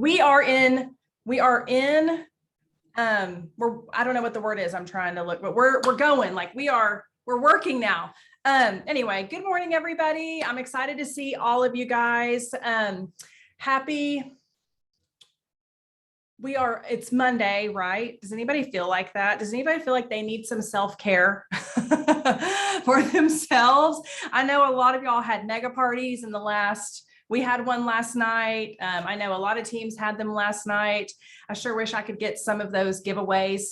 we are in, I don't know what the word is. I'm trying to look, but we're going, like we're working now. Anyway, good morning, everybody. I'm excited to see all of you guys. It's Monday, right? Does anybody feel like that? Does anybody feel like they need some self-care for themselves? I know a lot of y'all had mega parties we had one last night. I know a lot of teams had them last night. I sure wish I could get some of those giveaways.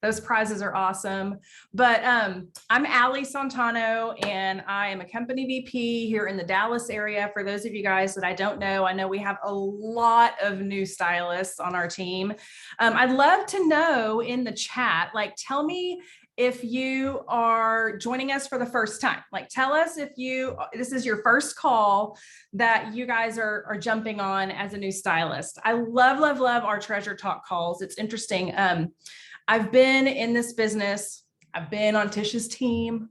Those prizes are awesome. But I'm Allie Santano, and I am a company VP here in the Dallas area. For those of you guys that I don't know, I know we have a lot of new stylists on our team. I'd love to know in the chat, like, tell me if you are joining us for the first time. Like, tell us if this is your first call that you guys are jumping on as a new stylist. I love, love, love our treasure talk calls. It's interesting. I've been in this business. I've been on Tish's team.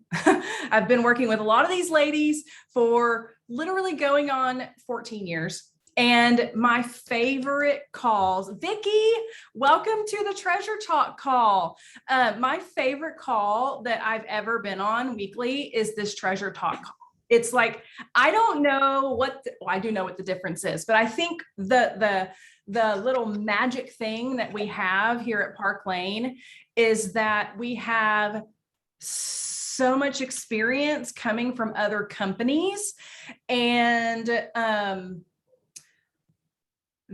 I've been working with a lot of these ladies for literally going on 14 years. And my favorite calls, Vicki, welcome to the Treasure Talk call. My favorite call that I've ever been on weekly is this Treasure Talk call. It's like, I don't know I do know what the difference is, but I think the little magic thing that we have here at Park Lane is that we have so much experience coming from other companies, and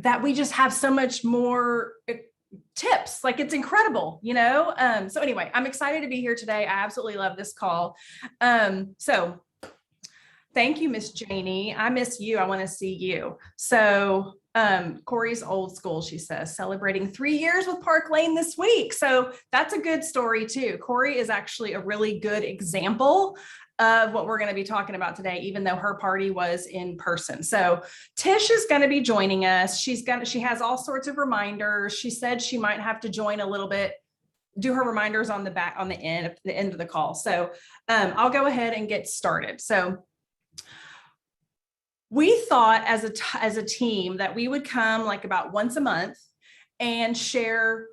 that we just have so much more tips. Like, it's incredible, you know? So anyway, I'm excited to be here today. I absolutely love this call. So thank you, Miss Janie. I miss you. I want to see you. So Corey's old school, she says, celebrating 3 years with Park Lane this week. So that's a good story too. Corey is actually a really good example of what we're going to be talking about today, even though her party was in person. So Tish is going to be joining us. She has all sorts of reminders. She said she might have to join a little bit, do her reminders on the end of the call. So I'll go ahead and get started. So we thought as a team that we would come like about once a month and share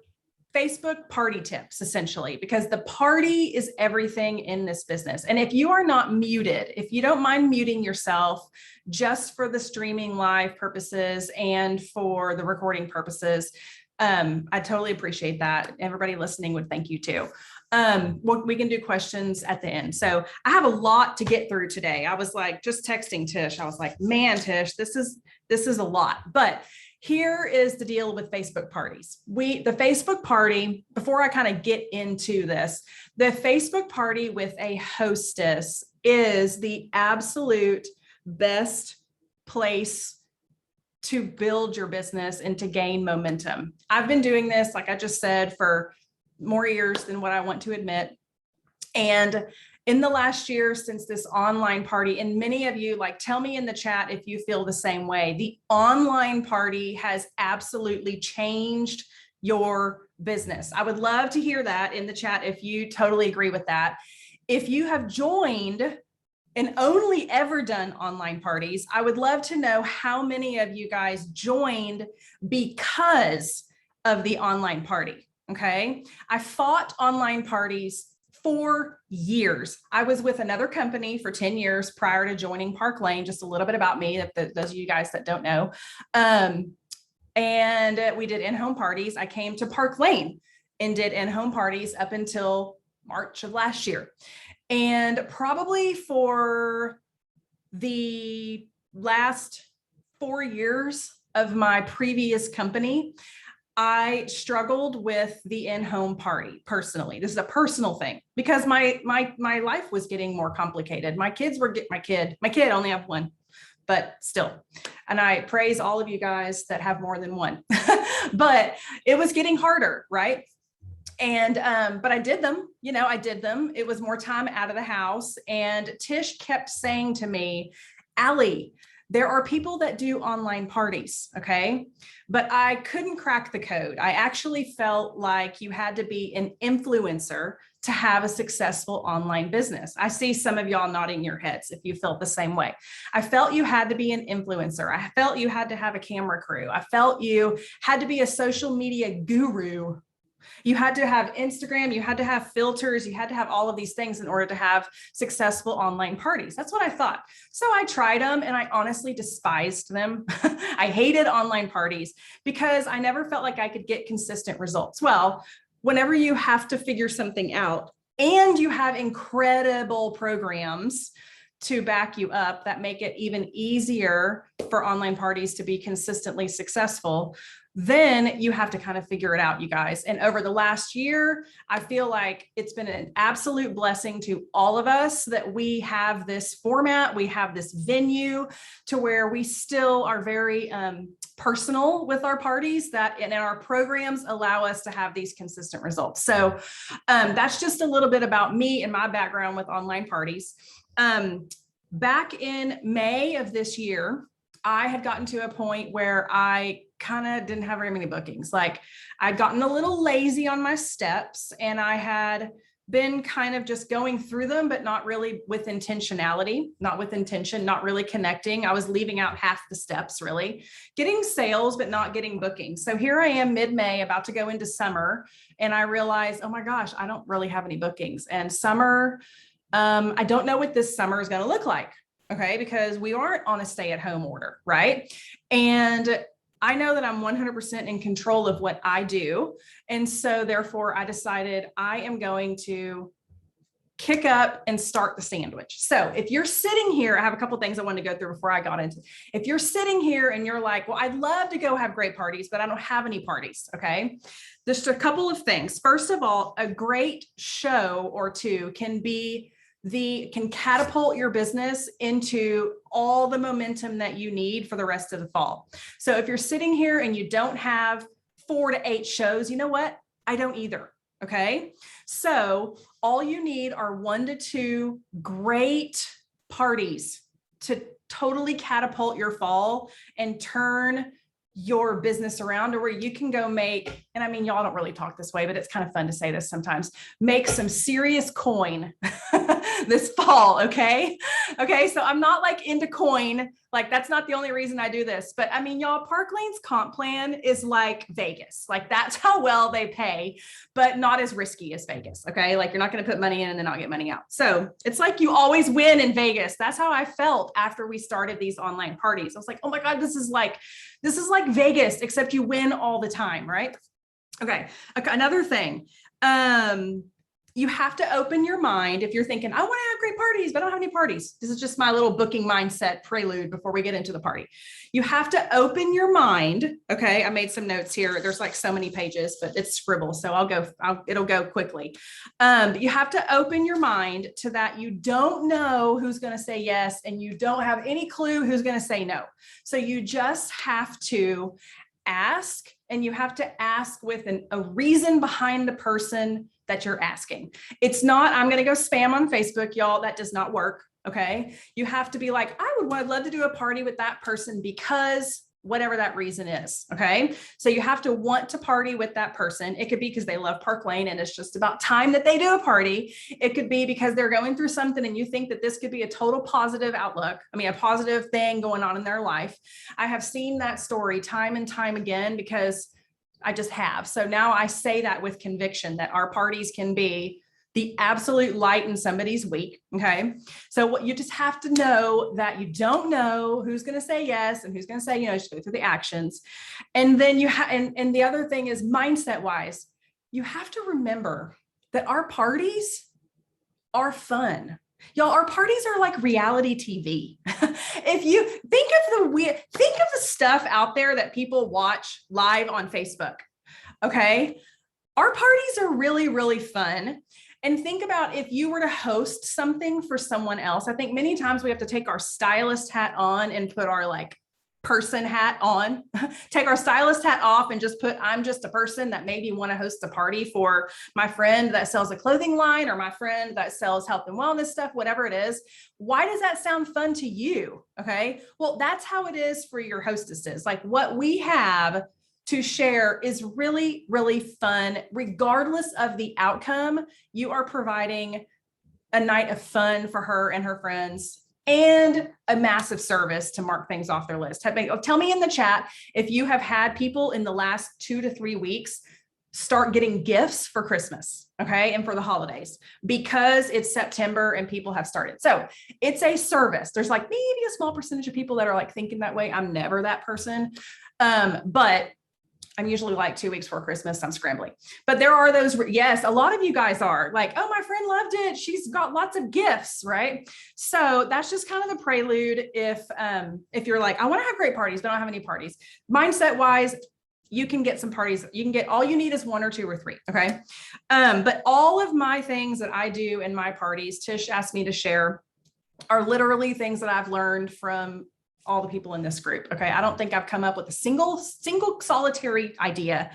Facebook party tips, essentially, because the party is everything in this business. And if you are not muted, if you don't mind muting yourself just for the streaming live purposes and for the recording purposes, I totally appreciate that. Everybody listening would thank you too. We can do questions at the end. So I have a lot to get through today. I was like, just texting Tish. I was like, man, Tish, this is a lot. But here is the deal with Facebook parties. The Facebook party, before I kind of get into this, the Facebook party with a hostess is the absolute best place to build your business and to gain momentum. I've been doing this, like I just said, for more years than what I want to admit. And in the last year since this online party, and many of you, like, tell me in the chat if you feel the same way. The online party has absolutely changed your business. I would love to hear that in the chat if you totally agree with that. If you have joined and only ever done online parties, I would love to know how many of you guys joined because of the online party. Okay. I fought online parties for years. I was with another company for 10 years prior to joining Park Lane. Just a little bit about me, those of you guys that don't know. And we did in-home parties. I came to Park Lane and did in-home parties up until March of last year. And probably for the last 4 years of my previous company, I struggled with the in-home party personally. This is a personal thing because my life was getting more complicated. My kid only have one, but still. And I praise all of you guys that have more than one, but it was getting harder, right? And, but I did them, I did them. It was more time out of the house. And Tish kept saying to me, Allie, There are people that do online parties, okay? But I couldn't crack the code. I actually felt like you had to be an influencer to have a successful online business. I see some of y'all nodding your heads if you felt the same way. I felt you had to be an influencer. I felt you had to have a camera crew. I felt you had to be a social media guru. You had to have Instagram, you had to have filters, you had to have all of these things in order to have successful online parties. That's what I thought. So I tried them and I honestly despised them. I hated online parties because I never felt like I could get consistent results. Well, whenever you have to figure something out and you have incredible programs to back you up that make it even easier for online parties to be consistently successful, then you have to kind of figure it out, you guys. And over the last year, I feel like it's been an absolute blessing to all of us that we have this format, we have this venue to where we still are very personal with our parties, that and our programs allow us to have these consistent results. So that's just a little bit about me and my background with online parties. Back in May of this year, I had gotten to a point where I kind of didn't have very many bookings. Like I'd gotten a little lazy on my steps and I had been kind of just going through them, but not really with intentionality, not with intention, not really connecting. I was leaving out half the steps, really getting sales, but not getting bookings. So here I am mid-May about to go into summer. And I realized, oh my gosh, I don't really have any bookings. And summer, I don't know what this summer is going to look like. Okay. Because we aren't on a stay-at-home order, right? And I know that I'm 100% in control of what I do. And so therefore I decided I am going to kick up and start the sandwich. So if you're sitting here, I have a couple of things I wanted to go through before I got into it. If you're sitting here and you're like, well, I'd love to go have great parties, but I don't have any parties. Okay. Just a couple of things. First of all, a great show or two can catapult your business into all the momentum that you need for the rest of the fall. So if you're sitting here and you don't have 4 to 8 shows, you know what? I don't either. Okay. So all you need are 1 to 2 great parties to totally catapult your fall and turn your business around to where you can go make, and I mean, y'all don't really talk this way, but it's kind of fun to say this sometimes, make some serious coin this fall. Okay. Okay. So I'm not like into coin. Like that's not the only reason I do this, but I mean, y'all, Park Lane's comp plan is like Vegas. Like that's how well they pay, but not as risky as Vegas. Okay. Like you're not going to put money in and then not get money out. So it's like you always win in Vegas. That's how I felt after we started these online parties. I was like, oh my God, this is like Vegas, except you win all the time. Right. Okay. Another thing, you have to open your mind if you're thinking, I want to have great parties, but I don't have any parties. This is just my little booking mindset prelude before we get into the party. You have to open your mind. Okay. I made some notes here. There's like so many pages, but it's scribble. So it'll go quickly. You have to open your mind to that. You don't know who's going to say yes, and you don't have any clue who's going to say no. So you just have to ask, and you have to ask with a reason behind the person that you're asking. It's not, I'm going to go spam on Facebook, y'all. That does not work. Okay. You have to be like, I'd love to do a party with that person because whatever that reason is. Okay. So you have to want to party with that person. It could be because they love Park Lane and it's just about time that they do a party. It could be because they're going through something and you think that this could be a total positive outlook. I mean, a positive thing going on in their life. I have seen that story time and time again because I just have. So now I say that with conviction that our parties can be the absolute light in somebody's week. Okay. So what you just have to know that you don't know who's going to say yes and who's going to say, just go through the actions. And then and the other thing is mindset wise, you have to remember that our parties are fun. Y'all, our parties are like reality TV. If you think of the stuff out there that people watch live on Facebook. Okay. Our parties are really, really fun. And think about if you were to host something for someone else. I think many times we have to take our stylist hat on and put our like person hat on, take our stylist hat off and just put, I'm just a person that maybe want to host a party for my friend that sells a clothing line or my friend that sells health and wellness stuff, whatever it is. Why does that sound fun to you? Okay. Well, that's how it is for your hostesses. Like what we have to share is really, really fun. Regardless of the outcome, you are providing a night of fun for her and her friends and a massive service to mark things off their list. Tell me in the chat if you have had people in the last 2 to 3 weeks start getting gifts for Christmas, okay, and for the holidays, because it's September and people have started. So it's a service. There's like maybe a small percentage of people that are like thinking that way. I'm never that person, but I'm usually like 2 weeks before Christmas, I'm scrambling. But there are those, yes, a lot of you guys are like, oh, my friend loved it. She's got lots of gifts, right? So that's just kind of the prelude. If you're like, I want to have great parties, but I don't have any parties. Mindset wise, you can get some parties. You can get, all you need is 1 or 2 or 3, okay? But all of my things that I do in my parties, Tish asked me to share, are literally things that I've learned from all the people in this group. Okay. I don't think I've come up with a single solitary idea,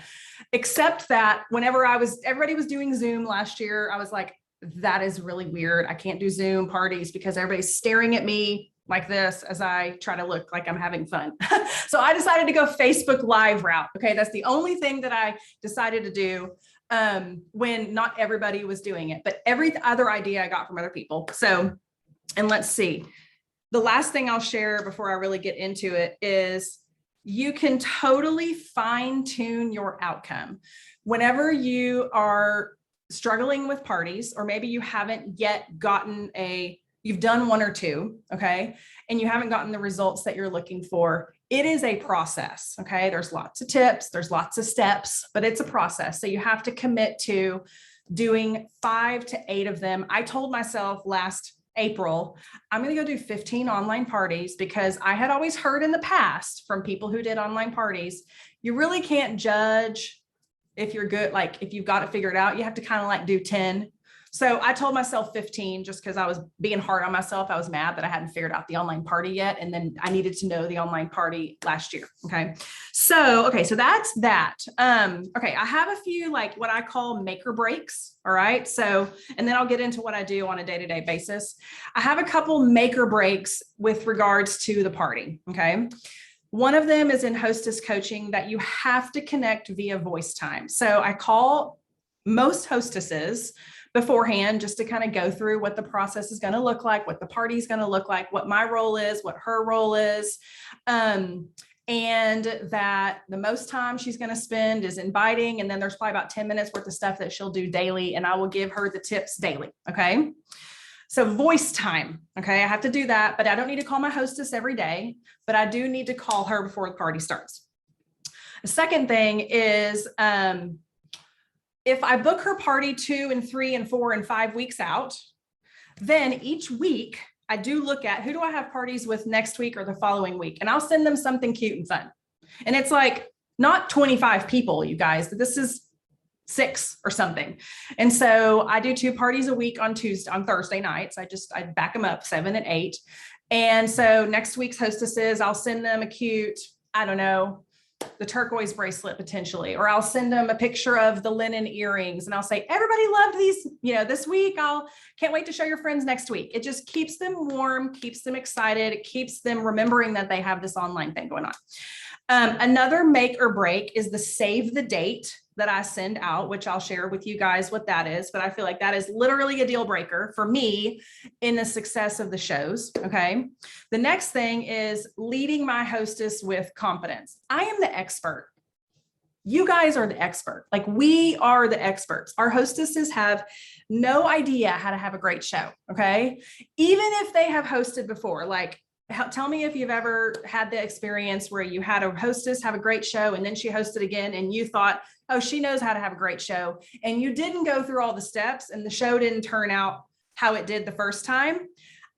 except that whenever everybody was doing Zoom last year, I was like, that is really weird. I can't do Zoom parties because everybody's staring at me like this as I try to look like I'm having fun. So I decided to go Facebook Live route. Okay. That's the only thing that I decided to do when not everybody was doing it, but every other idea I got from other people. So, and let's see. The last thing I'll share before I really get into it is you can totally fine tune your outcome. Whenever you are struggling with parties, or maybe you haven't yet you've done 1 or 2, okay, and you haven't gotten the results that you're looking for, it is a process, okay? There's lots of tips, there's lots of steps, but it's a process. So you have to commit to doing 5 to 8 of them. I told myself last April, I'm going to go do 15 online parties, because I had always heard in the past from people who did online parties, you really can't judge if you're good. Like if you've got it figured out, you have to kind of like do 10. So I told myself 15 just because I was being hard on myself. I was mad that I hadn't figured out the online party yet. And then I needed to know the online party last year. Okay. So that's that. Okay. I have a few like what I call make or breaks. All right. So, and then I'll get into what I do on a day-to-day basis. I have a couple make or breaks with regards to the party. Okay. One of them is in Hostess Coaching that you have to connect via voice time. So I call most hostesses beforehand just to kind of go through what the process is going to look like, what the party is going to look like, what my role is, what her role is. And that the most time she's going to spend is inviting. And then there's probably about 10 minutes worth of stuff that she'll do daily. And I will give her the tips daily. Okay. So voice time. Okay. I have to do that, but I don't need to call my hostess every day, but I do need to call her before the party starts. The second thing is, if I book her party 2 and 3 and 4 and 5 weeks out, then each week I do look at who do I have parties with next week or the following week, and I'll send them something cute and fun. And it's like not 25 people, you guys, but this is 6 or something. And so I do 2 parties a week on Thursday nights. I back them up 7 and 8. And so next week's hostesses, I'll send them a cute, I don't know, the turquoise bracelet potentially, or I'll send them a picture of the linen earrings and I'll say, everybody loved these, this week. Can't wait to show your friends next week. It just keeps them warm, keeps them excited. It keeps them remembering that they have this online thing going on. Another make or break is the save the date that I send out, which I'll share with you guys what that is. But I feel like that is literally a deal breaker for me in the success of the shows. Okay. The next thing is leading my hostess with confidence. I am the expert. You guys are the expert. Like we are the experts. Our hostesses have no idea how to have a great show. Okay. Even if they have hosted before, like tell me if you've ever had the experience where you had a hostess have a great show and then she hosted again and you thought, oh, she knows how to have a great show. And you didn't go through all the steps and the show didn't turn out how it did the first time.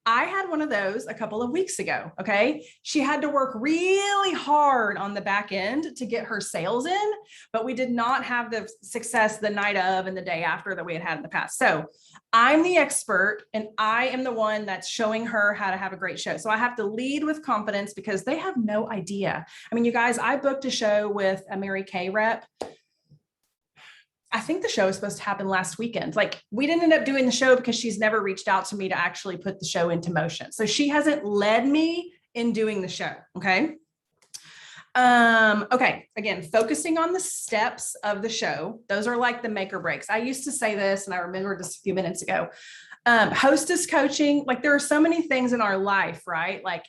I had one of those a couple of weeks ago. Okay. She had to work really hard on the back end to get her sales in, but we did not have the success the night of and the day after that we had in the past. So I'm the expert and I am the one that's showing her how to have a great show. So I have to lead with confidence because they have no idea. I mean, you guys, I booked a show with a Mary Kay rep. I think the show was supposed to happen last weekend. Like, we didn't end up doing the show because she's never reached out to me to actually put the show into motion. So she hasn't led me in doing the show. Okay. Okay. Again, focusing on the steps of the show. Those are like the make or breaks. I used to say this, and I remembered this a few minutes ago. Hostess coaching, like there are so many things in our life, right? Like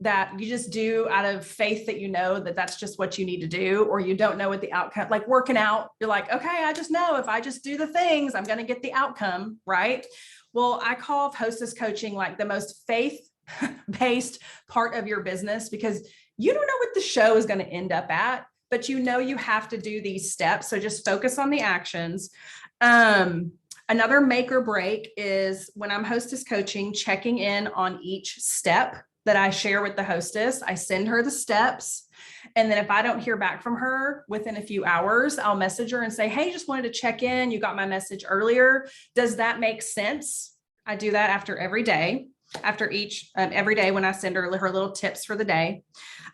that you just do out of faith that you know that that's just what you need to do, or you don't know what the outcome, like working out, you're like, okay, I just know if I just do the things, I'm going to get the outcome, right? Well, I call hostess coaching like the most faith-based part of your business, because you don't know what the show is going to end up at, but you know you have to do these steps. So just focus on the actions. Another make or break is when I'm hostess coaching, checking in on each step that I share with the hostess. I send her the steps. And then if I don't hear back from her within a few hours, I'll message her and say, hey, just wanted to check in. You got my message earlier. Does that make sense? I do that after every day, every day when I send her little tips for the day.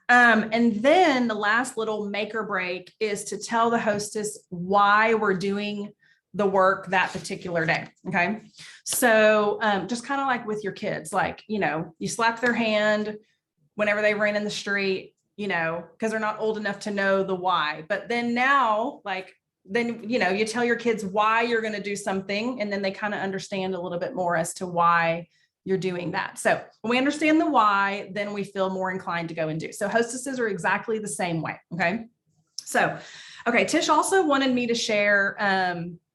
And then the last little make or break is to tell the hostess why we're doing the work that particular day. Okay. So just kind of like with your kids, like, you slap their hand whenever they ran in the street, because they're not old enough to know the why. But then now, you tell your kids why you're going to do something, and then they kind of understand a little bit more as to why you're doing that. So when we understand the why, then we feel more inclined to go and do. So hostesses are exactly the same way. Okay. So, okay. Tish also wanted me to share,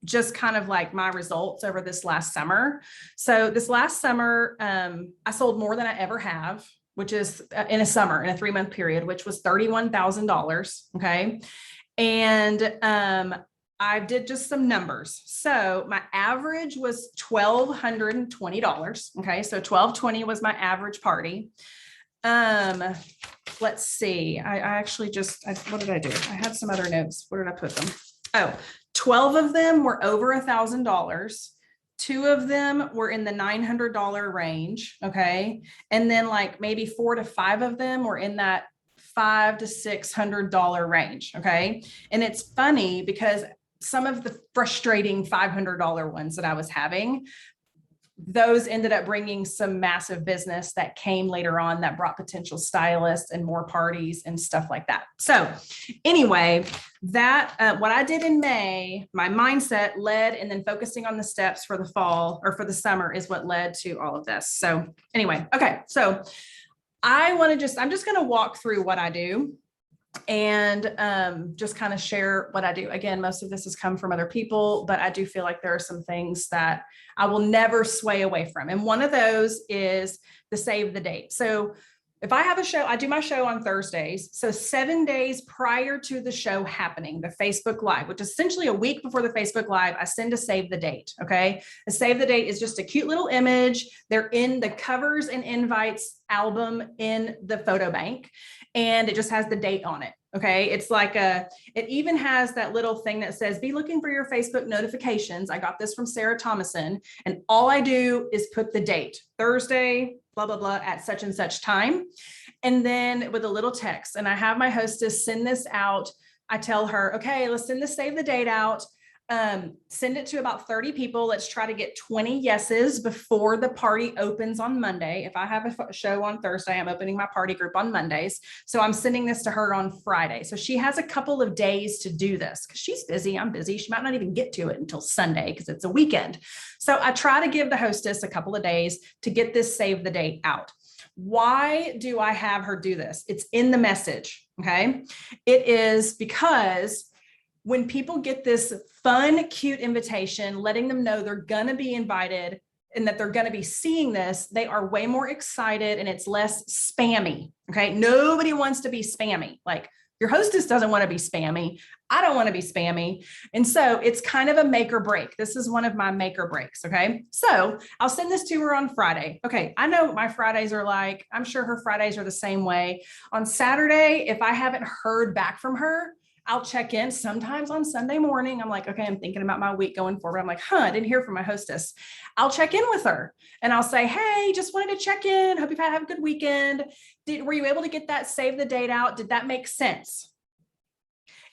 just kind of like my results over this last summer. So this last summer, I sold more than I ever have, which is in a 3-month period, which was $31,000. Okay. And, I did just some numbers. So my average was $1,220. Okay. So 1,220 was my average party. Let's see. I actually what did I do? I had some other notes. Where did I put them? Oh, 12 of them were over $1,000. 2 of them were in the $900 range. Okay. And then like maybe 4 to 5 of them were in that $500 to $600 range. Okay. And it's funny because some of the frustrating $500 ones that I was having, those ended up bringing some massive business that came later on that brought potential stylists and more parties and stuff like that. So anyway, that what I did in May, my mindset led, and then focusing on the steps for the fall or for the summer is what led to all of this. So anyway, okay. So I'm just going to walk through what I do and just kind of share what I do. Again, most of this has come from other people, but I do feel like there are some things that I will never sway away from. And one of those is the save the date. So if I have a show, I do my show on Thursdays. So 7 days prior to the show happening, the Facebook Live, which is essentially a week before the Facebook Live, I send a save the date. Okay. A save the date is just a cute little image. They're in the covers and invites album in the photo bank, and it just has the date on it. Okay. It's like it even has that little thing that says, be looking for your Facebook notifications. I got this from Sarah Thomason, and all I do is put the date, Thursday, blah, blah, blah, at such and such time. And then with a little text, and I have my hostess send this out. I tell her, okay, let's send this save the date out. Send it to about 30 people. Let's try to get 20 yeses before the party opens on Monday. If I have a show on Thursday, I'm opening my party group on Mondays. So I'm sending this to her on Friday. So she has a couple of days to do this because she's busy. I'm busy. She might not even get to it until Sunday because it's a weekend. So I try to give the hostess a couple of days to get this save the date out. Why do I have her do this? It's in the message. Okay. It is because when people get this fun, cute invitation, letting them know they're going to be invited and that they're going to be seeing this, they are way more excited and it's less spammy. Okay. Nobody wants to be spammy. Like Your hostess doesn't want to be spammy. I don't want to be spammy. And so it's kind of a make or break. This is one of my make or breaks. Okay. So I'll send this to her on Friday. Okay. I know my Fridays are like, I'm sure her Fridays are the same way. On Saturday, if I haven't heard back from her, I'll check in. Sometimes on Sunday morning, I'm like, okay, I'm thinking about my week going forward. I'm like, I didn't hear from my hostess. I'll check in with her and I'll say, hey, just wanted to check in. Hope you've had a good weekend. Were you able to get that save the date out? Did that make sense?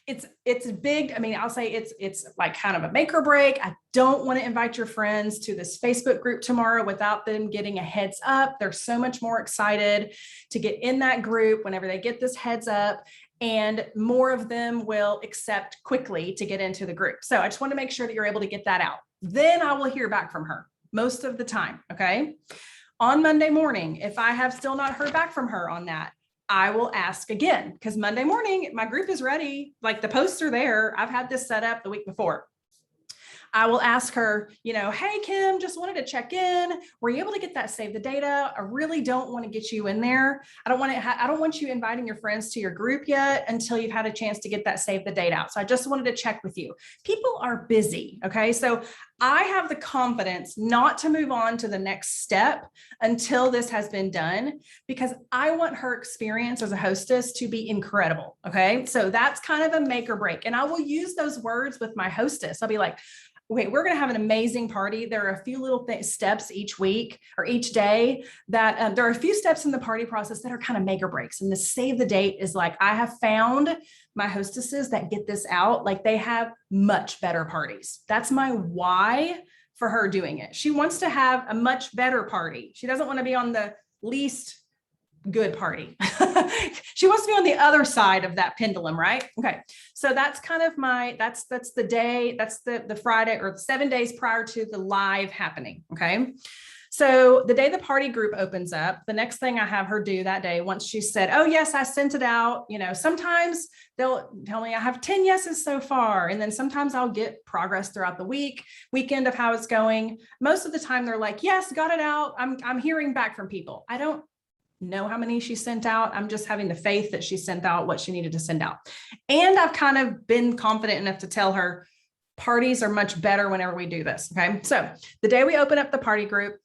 It's big. I mean, I'll say it's like kind of a make or break. I don't want to invite your friends to this Facebook group tomorrow without them getting a heads up. They're so much more excited to get in that group whenever they get this heads up, and more of them will accept quickly to get into the group. So I just want to make sure that you're able to get that out. Then I will hear back from her most of the time. Okay. On Monday morning, if I have still not heard back from her on that, I will ask again, because Monday morning, my group is ready. Like the posts are there. I've had this set up the week before. I will ask her, hey, Kim, just wanted to check in. Were you able to get that save the data? I really don't want to get you in there. I don't want you inviting your friends to your group yet until you've had a chance to get that save the date out. So I just wanted to check with you. People are busy. Okay. So I have the confidence not to move on to the next step until this has been done, because I want her experience as a hostess to be incredible. Okay. So that's kind of a make or break. And I will use those words with my hostess. I'll be like, okay, we're going to have an amazing party. There are a few little steps each week or each day that there are a few steps in the party process that are kind of make or breaks. And the save the date is like, I have found my hostesses that get this out, like they have much better parties. That's my why for her doing it. She wants to have a much better party. She doesn't want to be on the least good party. She wants to be on the other side of that pendulum, right? Okay. So that's kind of that's the day, that's the Friday or 7 days prior to the live happening. Okay. So the day the party group opens up, the next thing I have her do that day, once she said, oh yes, I sent it out. Sometimes they'll tell me I have 10 yeses so far. And then sometimes I'll get progress throughout the weekend of how it's going. Most of the time they're like, yes, got it out. I'm hearing back from people. I don't know how many she sent out. I'm just having the faith that she sent out what she needed to send out. And I've kind of been confident enough to tell her parties are much better whenever we do this. Okay. So the day we open up the party group,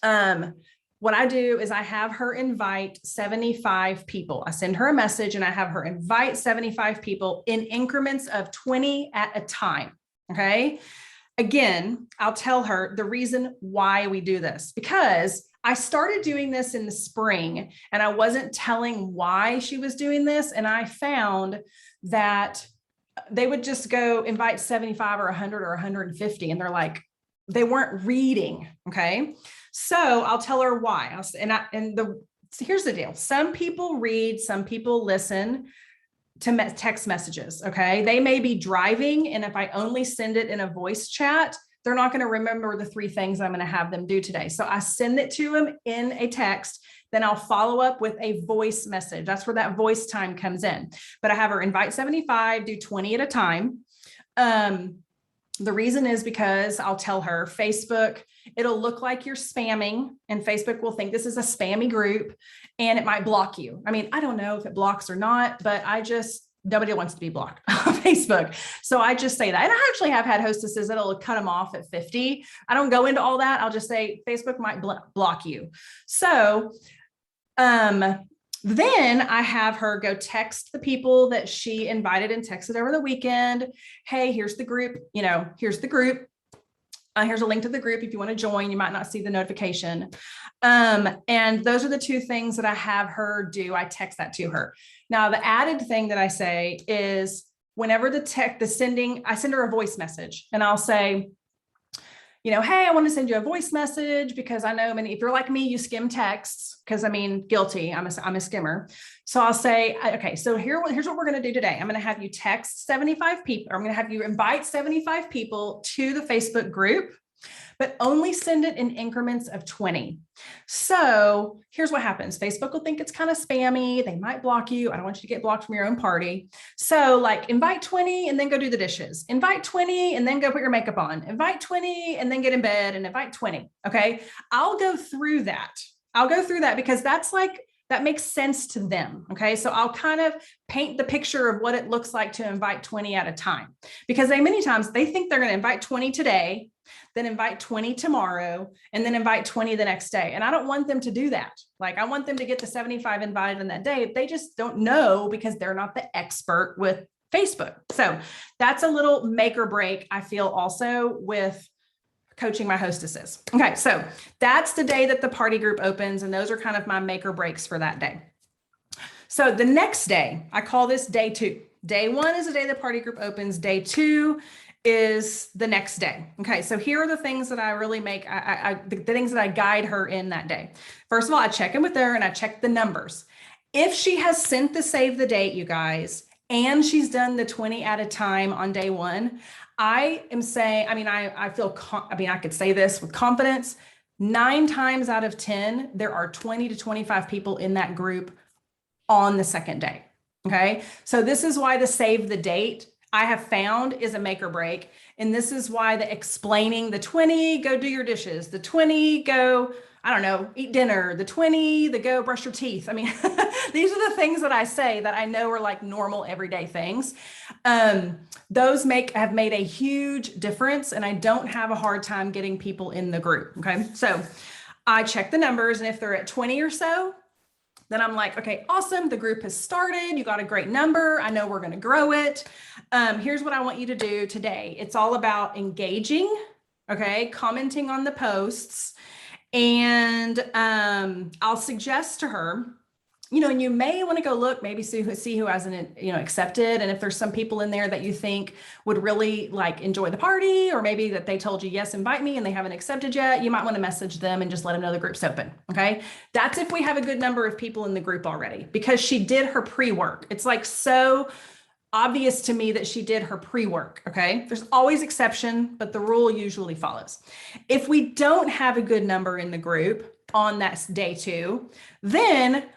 what I do is I have her invite 75 people. I send her a message and I have her invite 75 people in increments of 20 at a time. Okay. Again, I'll tell her the reason why we do this, because I started doing this in the spring and I wasn't telling why she was doing this. And I found that they would just go invite 75 or 100 or 150. And they're like, they weren't reading. Okay. So I'll tell her why. Here's the deal. Some people read, some people listen to text messages. Okay. They may be driving. And if I only send it in a voice chat, they're not going to remember the 3 things I'm going to have them do today. So I send it to them in a text, then I'll follow up with a voice message. That's where that voice time comes in. But I have her invite 75, do 20 at a time. The reason is because I'll tell her Facebook, it'll look like you're spamming and Facebook will think this is a spammy group and it might block you. I mean, I don't know if it blocks or not, but nobody wants to be blocked on Facebook. So I just say that. And I actually have had hostesses that'll cut them off at 50. I don't go into all that. I'll just say Facebook might block you. So then I have her go text the people that she invited and texted over the weekend. Hey, here's the group, here's the group. Here's a link to the group. If you want to join, you might not see the notification. And those are the 2 things that I have her do. I text that to her. Now, the added thing that I say is whenever I send her a voice message and I'll say, hey, I want to send you a voice message because I know if you're like me, you skim texts because guilty. I'm a skimmer. So I'll say, okay, so here's what we're going to do today. I'm going to have you text 75 people, or I'm going to have you invite 75 people to the Facebook group, but only send it in increments of 20. So here's what happens. Facebook will think it's kind of spammy. They might block you. I don't want you to get blocked from your own party. So invite 20 and then go do the dishes. Invite 20 and then go put your makeup on. Invite 20 and then get in bed and invite 20. Okay. I'll go through that because that's that makes sense to them. Okay. So I'll kind of paint the picture of what it looks like to invite 20 at a time, because many times they think they're going to invite 20 today, then invite 20 tomorrow, and then invite 20 the next day. And I don't want them to do that. Like, I want them to get the 75 invited in that day. They just don't know because they're not the expert with Facebook. So that's a little make or break, I feel, also with coaching my hostesses. Okay, so that's the day that the party group opens, and those are kind of my make or breaks for that day. So the next day, I call this day 2. Day 1 is the day the party group opens. Day 2 is the next day. Okay, so here are the things that I really make, the things that I guide her in that day. First of all, I check in with her and I check the numbers. If she has sent the save the date, you guys, and she's done the 20 at a time on day 1, I am saying, I could say this with confidence, 9 times out of 10, there are 20 to 25 people in that group on the second day. Okay. So this is why the save the date I have found is a make or break. And this is why the explaining the 20, go do your dishes, the 20, go, I don't know, eat dinner, the 20, the go brush your teeth. I mean, these are the things that I say that I know are like normal everyday things. Those have made a huge difference, and I don't have a hard time getting people in the group. Okay. So I check the numbers, and if they're at 20 or so, then I'm like, okay, awesome. The group has started. You got a great number. I know we're going to grow it. Here's what I want you to do today. It's all about engaging, okay, commenting on the posts. And I'll suggest to her, and you may want to go look, maybe see who hasn't, accepted. And if there's some people in there that you think would really like enjoy the party, or maybe that they told you, yes, invite me, and they haven't accepted yet, you might want to message them and just let them know the group's open. Okay. That's if we have a good number of people in the group already, because she did her pre-work. It's like so obvious to me that she did her pre-work. Okay. There's always exception, but the rule usually follows. If we don't have a good number in the group on that day 2, then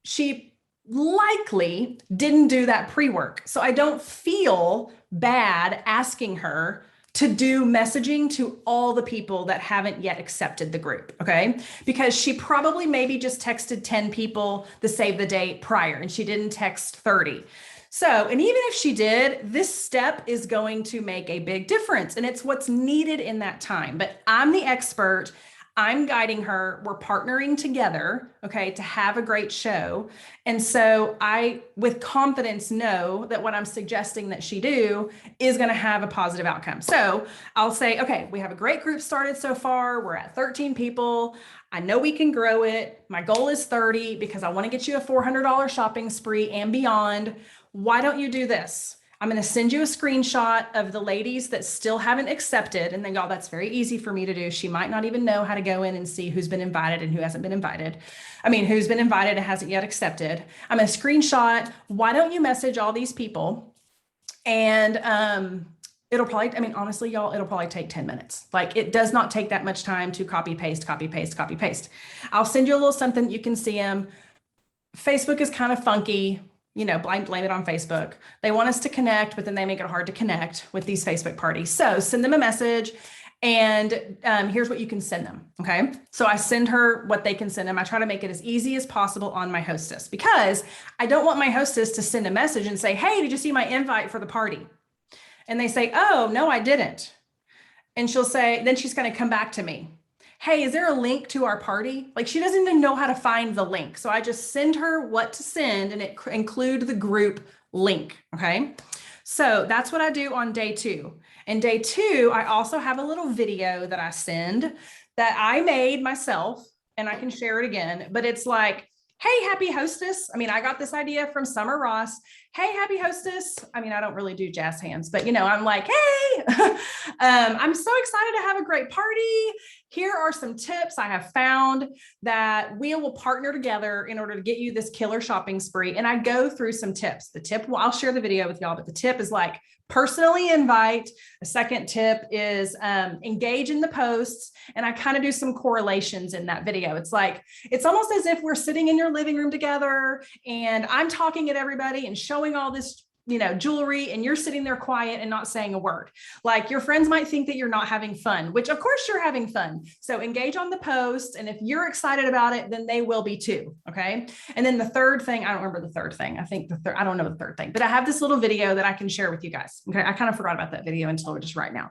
she likely didn't do that pre-work. So I don't feel bad asking her to do messaging to all the people that haven't yet accepted the group. Okay. Because she probably maybe just texted 10 people the save the date prior, and she didn't text 30. So, and even if she did, this step is going to make a big difference, and it's what's needed in that time. But I'm the expert. I'm guiding her. We're partnering together, okay, to have a great show. And so I, with confidence, know that what I'm suggesting that she do is going to have a positive outcome. So I'll say, okay, we have a great group started so far. We're at 13 people. I know we can grow it. My goal is 30 because I want to get you a $400 shopping spree and beyond. Why don't you do this? I'm going to send you a screenshot of the ladies that still haven't accepted. And then, y'all, that's very easy for me to do. She might not even know how to go in and see who's been invited and who hasn't been invited. Who's been invited and hasn't yet accepted. I'm going to screenshot. Why don't you message all these people? And it'll probably, honestly, y'all, it'll probably take 10 minutes. Like, it does not take that much time to copy, paste, copy, paste, copy, paste. I'll send you a little something. You can see them. Facebook is kind of funky. Blame it on Facebook. They want us to connect, but then they make it hard to connect with these Facebook parties. So send them a message, and here's what you can send them. Okay. So I send her what they can send them. I try to make it as easy as possible on my hostess, because I don't want my hostess to send a message and say, hey, did you see my invite for the party? And they say, oh, no, I didn't. And she'll say, then she's going to come back to me. Hey, is there a link to our party? Like, she doesn't even know how to find the link. So I just send her what to send, and it include the group link. Okay. So that's what I do on day 2. And day 2, I also have a little video that I send that I made myself, and I can share it again, but it's like, hey, happy hostess. I got this idea from Summer Ross. Hey, happy hostess. I don't really do jazz hands, but I'm like, hey, I'm so excited to have a great party. Here are some tips I have found that we will partner together in order to get you this killer shopping spree. And I go through some tips. The tip, well, I'll share the video with y'all, but the tip is like, personally invite. A second tip is engage in the posts. And I kind of do some correlations in that video. It's like, it's almost as if we're sitting in your living room together, and I'm talking at everybody and showing all this jewelry and you're sitting there quiet and not saying a word. Like your friends might think that you're not having fun, which of course you're having fun. So engage on the post. And if you're excited about it, then they will be too. Okay. And then the third thing, I don't remember the third thing. I don't know the third thing, but I have this little video that I can share with you guys. Okay. I kind of forgot about that video until just right now.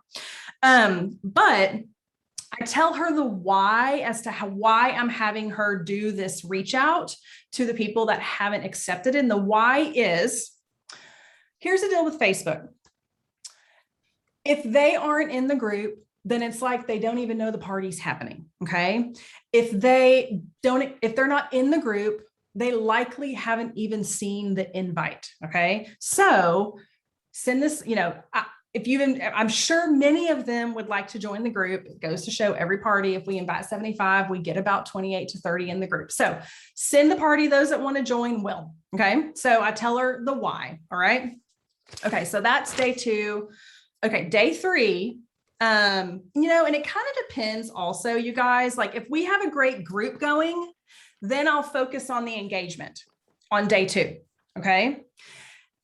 But I tell her the why as to why I'm having her do this reach out to the people that haven't accepted it. And the why is, here's the deal with Facebook. If they aren't in the group, then it's like they don't even know the party's happening. Okay. If they're not in the group, they likely haven't even seen the invite. Okay. So send this, I'm sure many of them would like to join the group. It goes to show every party, if we invite 75, we get about 28 to 30 in the group. So send the party, those that want to join will. Okay. So I tell her the why. All right. Okay. So that's day 2. Okay. Day 3, and it kind of depends also, you guys, like if we have a great group going, then I'll focus on the engagement on day 2. Okay.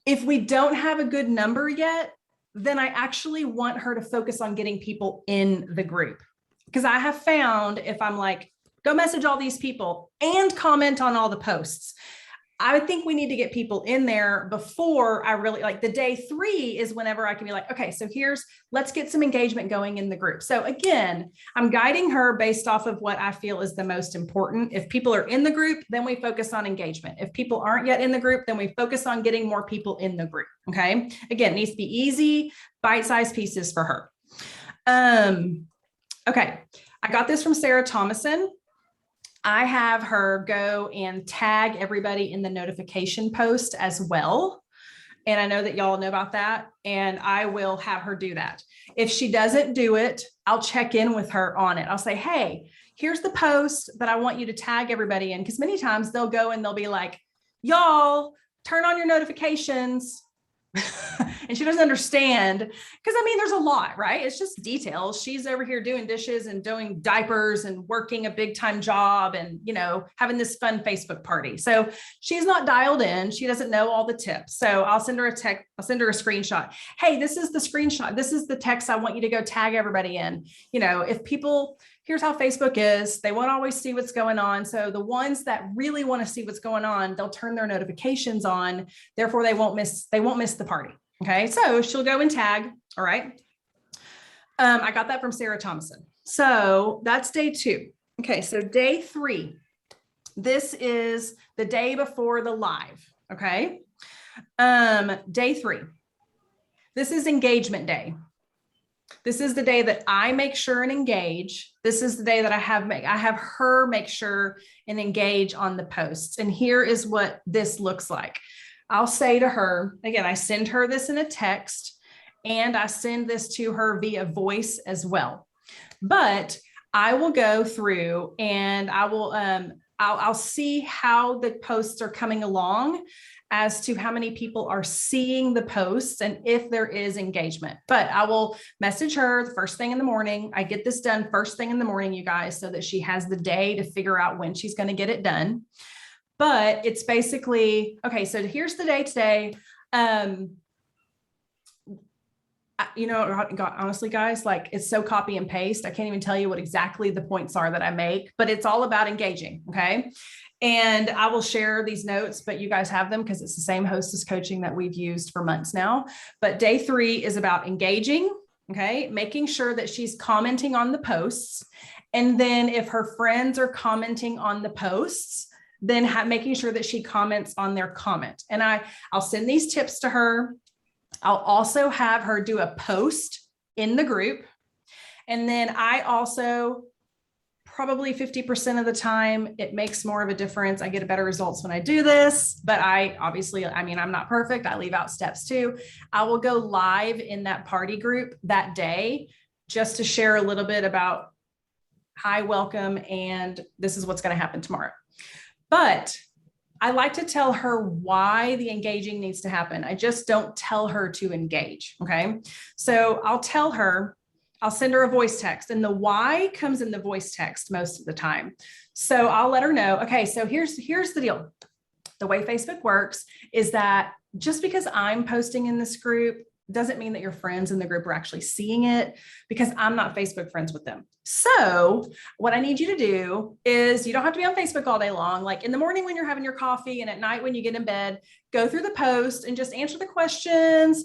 If we don't have a good number yet, then I actually want her to focus on getting people in the group. Because I have found if I'm like, go message all these people and comment on all the posts, I think we need to get people in there before I really like the day 3 is whenever I can be like, okay, so let's get some engagement going in the group. So again, I'm guiding her based off of what I feel is the most important. If people are in the group, then we focus on engagement. If people aren't yet in the group, then we focus on getting more people in the group. Okay. Again, it needs to be easy, bite-sized pieces for her. Okay. I got this from Sarah Thomason. I have her go and tag everybody in the notification post as well. And I know that y'all know about that. And I will have her do that. If she doesn't do it, I'll check in with her on it. I'll say, hey, here's the post that I want you to tag everybody in. Because many times they'll go and they'll be like, y'all, turn on your notifications. And she doesn't understand because there's a lot, right? It's just details. She's over here doing dishes and doing diapers and working a big time job and, having this fun Facebook party. So she's not dialed in. She doesn't know all the tips. So I'll send her a text. I'll send her a screenshot. Hey, this is the screenshot. This is the text I want you to go tag everybody in. If people, here's how Facebook is, they won't always see what's going on. So the ones that really want to see what's going on, they'll turn their notifications on. Therefore, they won't miss the party. Okay. So she'll go and tag. All right. I got that from Sarah Thomason. So that's day 2. Okay. So day 3, this is the day before the live. Okay. Day 3, this is engagement day. This is the day that I make sure and engage. This is the day that I have her make sure and engage on the posts. And here is what this looks like. I'll say to her, again, I send her this in a text and I send this to her via voice as well. But I will go through and I will, I'll see how the posts are coming along as to how many people are seeing the posts and if there is engagement. But I will message her the first thing in the morning. I get this done first thing in the morning, you guys, so that she has the day to figure out when she's going to get it done. But it's basically, okay, so here's the day today. Honestly, guys, like it's so copy and paste. I can't even tell you what exactly the points are that I make, but it's all about engaging. Okay. And I will share these notes, but you guys have them because it's the same Hostess coaching that we've used for months now. But day 3 is about engaging. Okay. Making sure that she's commenting on the posts. And then if her friends are commenting on the posts, then making sure that she comments on their comment. And I'll send these tips to her. I'll also have her do a post in the group. And then I also, probably 50% of the time, it makes more of a difference. I get better results when I do this, but I'm not perfect. I leave out steps too. I will go live in that party group that day just to share a little bit about hi, welcome, and this is what's going to happen tomorrow. But I like to tell her why the engaging needs to happen. I just don't tell her to engage. Okay. So I'll tell her, I'll send her a voice text, and the why comes in the voice text most of the time. So I'll let her know, okay, so here's the deal. the way Facebook works is that just because I'm posting in this group doesn't mean that your friends in the group are actually seeing it, because I'm not Facebook friends with them. So what I need you to do is, you don't have to be on Facebook all day long. Like in the morning when you're having your coffee and at night when you get in bed, go through the post and just answer the questions,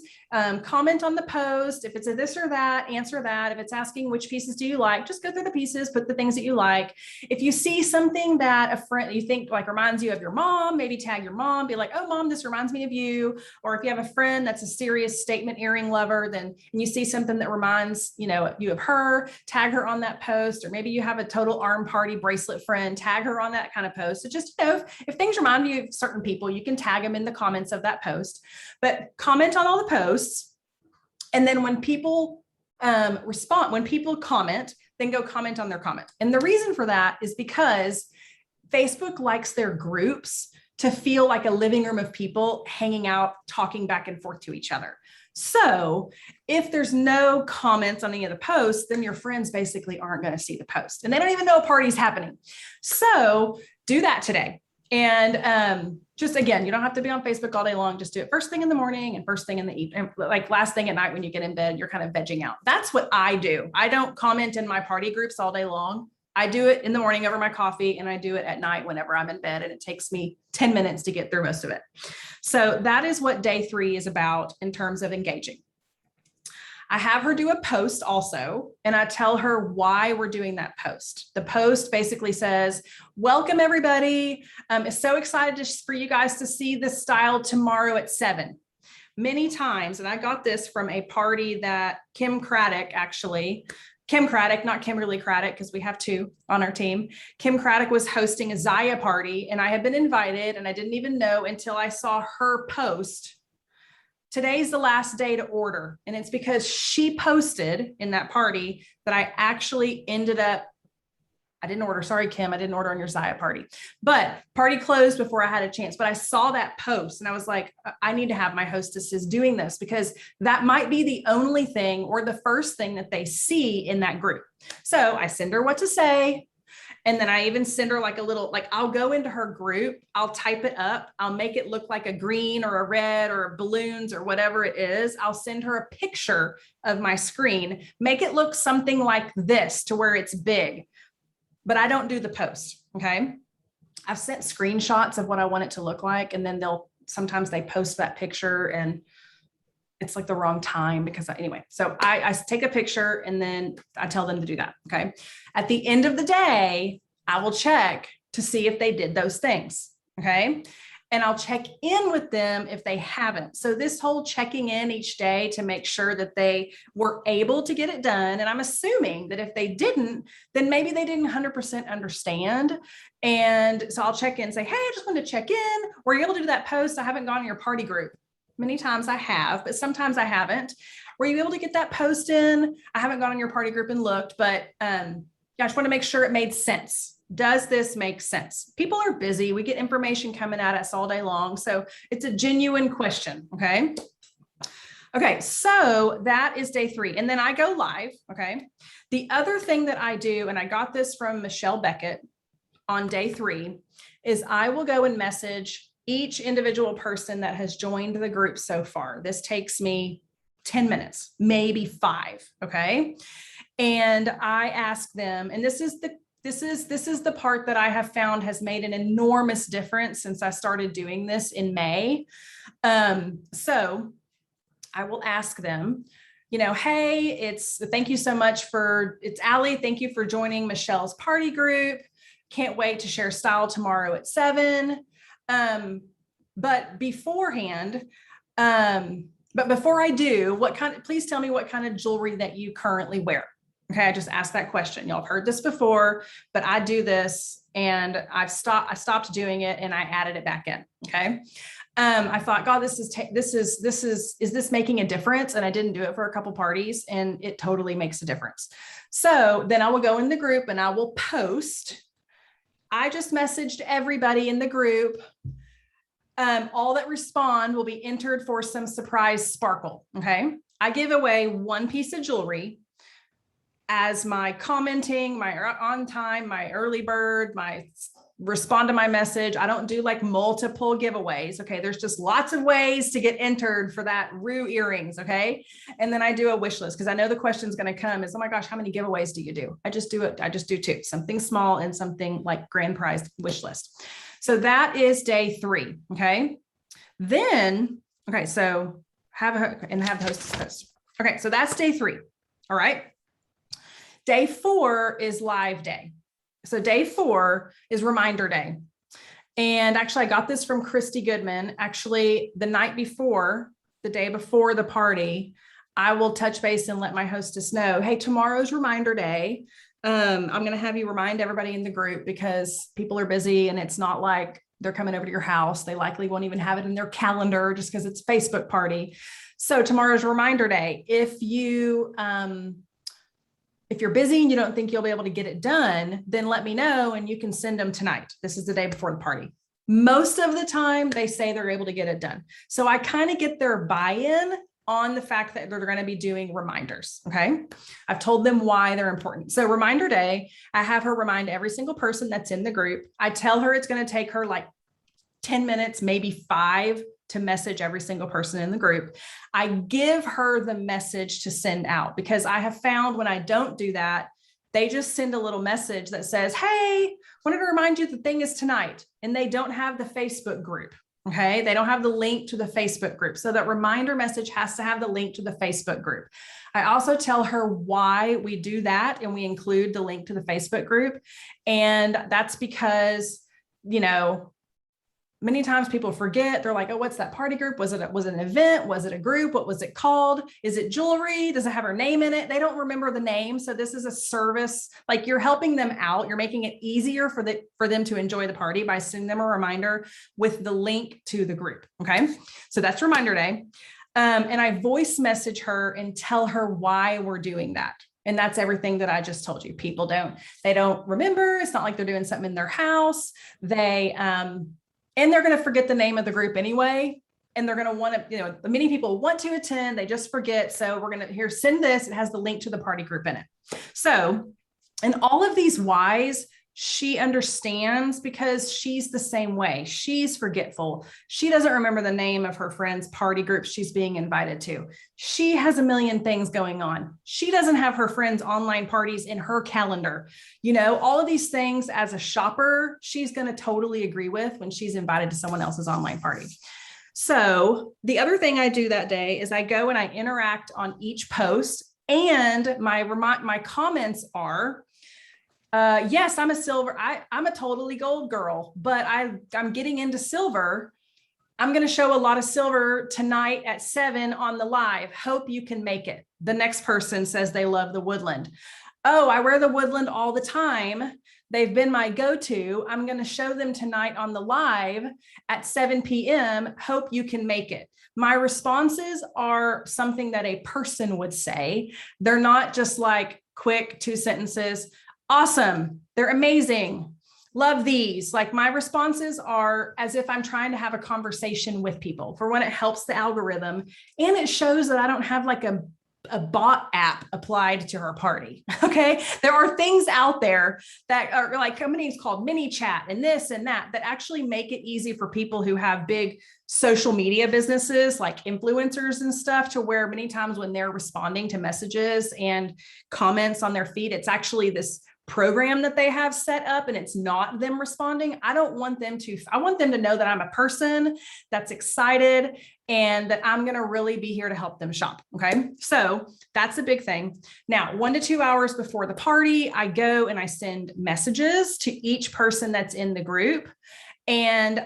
comment on the post. If it's a this or that, answer that. If it's asking which pieces do you like, just go through the pieces, put the things that you like. If you see something that a friend you think like reminds you of your mom, maybe tag your mom, be like, oh mom, this reminds me of you. Or if you have a friend that's a serious statement earring lover, then and you see something that reminds you of her, tag her on that post. Or maybe you have a total arm party bracelet friend, tag her on that kind of post. So just if things remind you of certain people, you can tag them in the comments of that post, but comment on all the posts. And then when people when people comment, then go comment on their comment. And the reason for that is because Facebook likes their groups to feel like a living room of people hanging out, talking back and forth to each other. So if there's no comments on any of the posts, then your friends basically aren't going to see the post and they don't even know a party's happening. So do that today. And just again, you don't have to be on Facebook all day long. Just do it first thing in the morning and first thing in the evening, like last thing at night when you get in bed, you're kind of vegging out. That's what I do. I don't comment in my party groups all day long. I do it in the morning over my coffee, and I do it at night whenever I'm in bed, and it takes me 10 minutes to get through most of it. So that is what day 3 is about in terms of engaging. I have her do a post also, and I tell her why we're doing that post. The post basically says, welcome everybody. I'm so excited for you guys to see this style tomorrow at 7. Many times, and I got this from a party that Kim Craddock, not Kimberly Craddock, because we have 2 on our team. Kim Craddock was hosting a Zaya party, and I had been invited, and I didn't even know until I saw her post. Today's the last day to order. And it's because she posted in that party that I actually ended up, I didn't order. Sorry, Kim, I didn't order on your Zaya party, but party closed before I had a chance. But I saw that post and I was like, I need to have my hostesses doing this, because that might be the only thing or the first thing that they see in that group. So I send her what to say. And then I even send her like a little, like I'll go into her group, I'll type it up, I'll make it look like a green or a red or balloons or whatever it is. I'll send her a picture of my screen, make it look something like this to where it's big, but I don't do the post. Okay. I've sent screenshots of what I want it to look like. And then sometimes they post that picture and it's like the wrong time because anyway, so I take a picture and then I tell them to do that. Okay. At the end of the day, I will check to see if they did those things. Okay. And I'll check in with them if they haven't. So this whole checking in each day to make sure that they were able to get it done. And I'm assuming that if they didn't, then maybe they didn't 100% understand. And so I'll check in and say, hey, I just wanted to check in. Were you able to do that post? I haven't gone in your party group. Many times I have, but sometimes I haven't. Were you able to get that post in? I haven't gone in your party group and looked, but I just want to make sure it made sense. Does this make sense? People are busy. We get information coming at us all day long. So it's a genuine question. Okay. Okay. So that is day 3. And then I go live. Okay. The other thing that I do, and I got this from Michelle Beckett on day 3, is I will go and message each individual person that has joined the group so far. This takes me 10 minutes, maybe 5. Okay. And I ask them, and this is the part that I have found has made an enormous difference since I started doing this in May. So I will ask them, hey, thank you so much it's Allie. Thank you for joining Michelle's party group. Can't wait to share style tomorrow at 7. But beforehand, but before I do, please tell me what kind of jewelry that you currently wear. Okay. I just asked that question. Y'all have heard this before, but I do this and I stopped doing it and I added it back in. Okay. I thought, God, is this making a difference? And I didn't do it for a couple parties and it totally makes a difference. So then I will go in the group and I will post. I just messaged everybody in the group. All that respond will be entered for some surprise sparkle. Okay. I give away 1 piece of jewelry as my commenting, my on time, my early bird, my respond to my message. I don't do like multiple giveaways. Okay. There's just lots of ways to get entered for that Rue earrings. Okay. And then I do a wish list because I know the question is going to come is, oh my gosh, how many giveaways do you do? I just do it. I just do 2, something small and something like grand prize wish list. So that is day 3. Okay. Then, okay. So have the hostess post. Okay. So that's day 3. All right. Day 4 is live day. So day 4 is reminder day. And actually I got this from Christy Goodman. Actually, the night before, the day before the party, I will touch base and let my hostess know, hey, tomorrow's reminder day. I'm going to have you remind everybody in the group because people are busy and it's not like they're coming over to your house. They likely won't even have it in their calendar just because it's a Facebook party. So tomorrow's reminder day. If you're busy and you don't think you'll be able to get it done, then let me know and you can send them tonight. This is the day before the party. Most of the time they say they're able to get it done. So I kind of get their buy-in on the fact that they're going to be doing reminders. Okay. I've told them why they're important. So reminder day, I have her remind every single person that's in the group. I tell her it's going to take her like 10 minutes, maybe 5 to message every single person in the group. I give her the message to send out because I have found when I don't do that, they just send a little message that says, hey, wanted to remind you the thing is tonight. And they don't have the Facebook group. Okay. They don't have the link to the Facebook group. So that reminder message has to have the link to the Facebook group. I also tell her why we do that. And we include the link to the Facebook group. And that's because, many times people forget. They're like, oh, what's that party group? Was it an event? Was it a group? What was it called? Is it jewelry? Does it have her name in it? They don't remember the name. So this is a service, like you're helping them out. You're making it easier for them to enjoy the party by sending them a reminder with the link to the group. Okay. So that's reminder day. And I voice message her and tell her why we're doing that. And that's everything that I just told you. People they don't remember. It's not like they're doing something in their house. And they're going to forget the name of the group anyway. And they're going to want to, many people want to attend. They just forget. So we're going to send this. It has the link to the party group in it. So, and all of these whys, she understands because she's the same way. She's forgetful. She doesn't remember the name of her friend's party group she's being invited to. She has a million things going on. She doesn't have her friends' online parties in her calendar. All of these things as a shopper, she's going to totally agree with when she's invited to someone else's online party. So the other thing I do that day is I go and I interact on each post, and my comments are, yes, I'm a silver. I'm a totally gold girl, but I'm getting into silver. I'm going to show a lot of silver tonight at 7 on the live. Hope you can make it. The next person says they love the woodland. Oh, I wear the woodland all the time. They've been my go-to. I'm going to show them tonight on the live at 7 p.m. Hope you can make it. My responses are something that a person would say. They're not just like quick 2 sentences. Awesome. They're amazing. Love these. Like my responses are as if I'm trying to have a conversation with people. For one, it helps the algorithm and it shows that I don't have like a bot app applied to her party. Okay. There are things out there that are like companies called mini chat and this and that actually make it easy for people who have big social media businesses like influencers and stuff, to where many times when they're responding to messages and comments on their feed, it's actually this program that they have set up and it's not them responding. I want them to know that I'm a person that's excited and that I'm going to really be here to help them shop. Okay. So that's a big thing. Now, 1 to 2 hours before the party, I go and I send messages to each person that's in the group. And,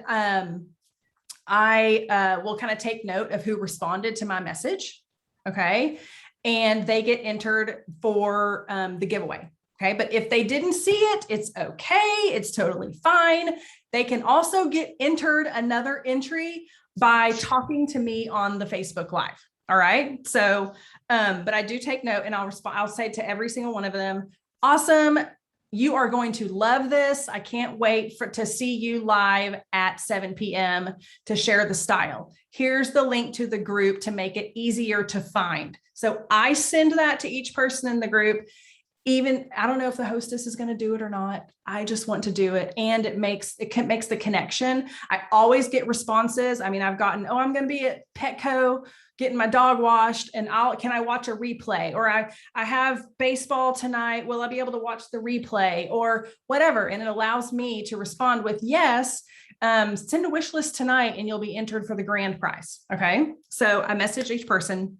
I will kind of take note of who responded to my message. Okay. And they get entered for the giveaway. Okay. But if they didn't see it, it's okay. It's totally fine. They can also get entered another entry by talking to me on the Facebook Live. All right. So, but I do take note and I'll say to every single one of them, awesome. You are going to love this. I can't wait to see you live at 7 p.m. to share the style. Here's the link to the group to make it easier to find. So I send that to each person in the group. even, I don't know if the hostess is going to do it or not. I just want to do it. And it makes the connection. I always get responses. I mean, I've gotten, oh, I'm going to be at Petco getting my dog washed, and can I watch a replay? Or I have baseball tonight. Will I be able to watch the replay or whatever? And it allows me to respond with yes. Send a wish list tonight and you'll be entered for the grand prize. Okay. So I message each person.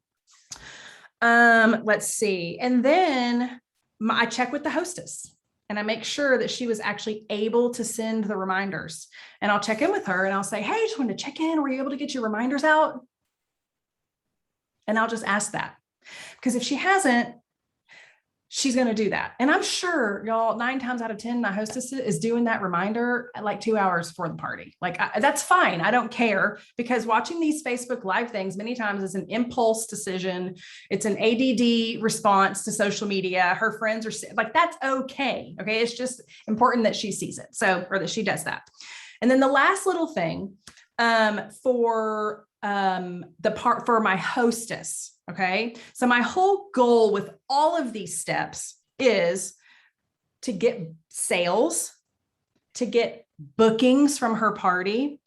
Let's see. And then I check with the hostess and I make sure that she was actually able to send the reminders, and I'll check in with her and I'll say, hey, just wanted to check in. Were you able to get your reminders out? And I'll just ask that, because if she hasn't, she's going to do that. And I'm sure y'all 9 times out of 10, my hostess is doing that reminder at like 2 hours before the party. Like that's fine. I don't care, because watching these Facebook Live things many times is an impulse decision. It's an ADD response to social media. Her friends are like, that's okay. Okay. It's just important that she sees it. So, or that she does that. And then the last little thing, for my hostess. Okay. So my whole goal with all of these steps is to get sales, to get bookings from her party,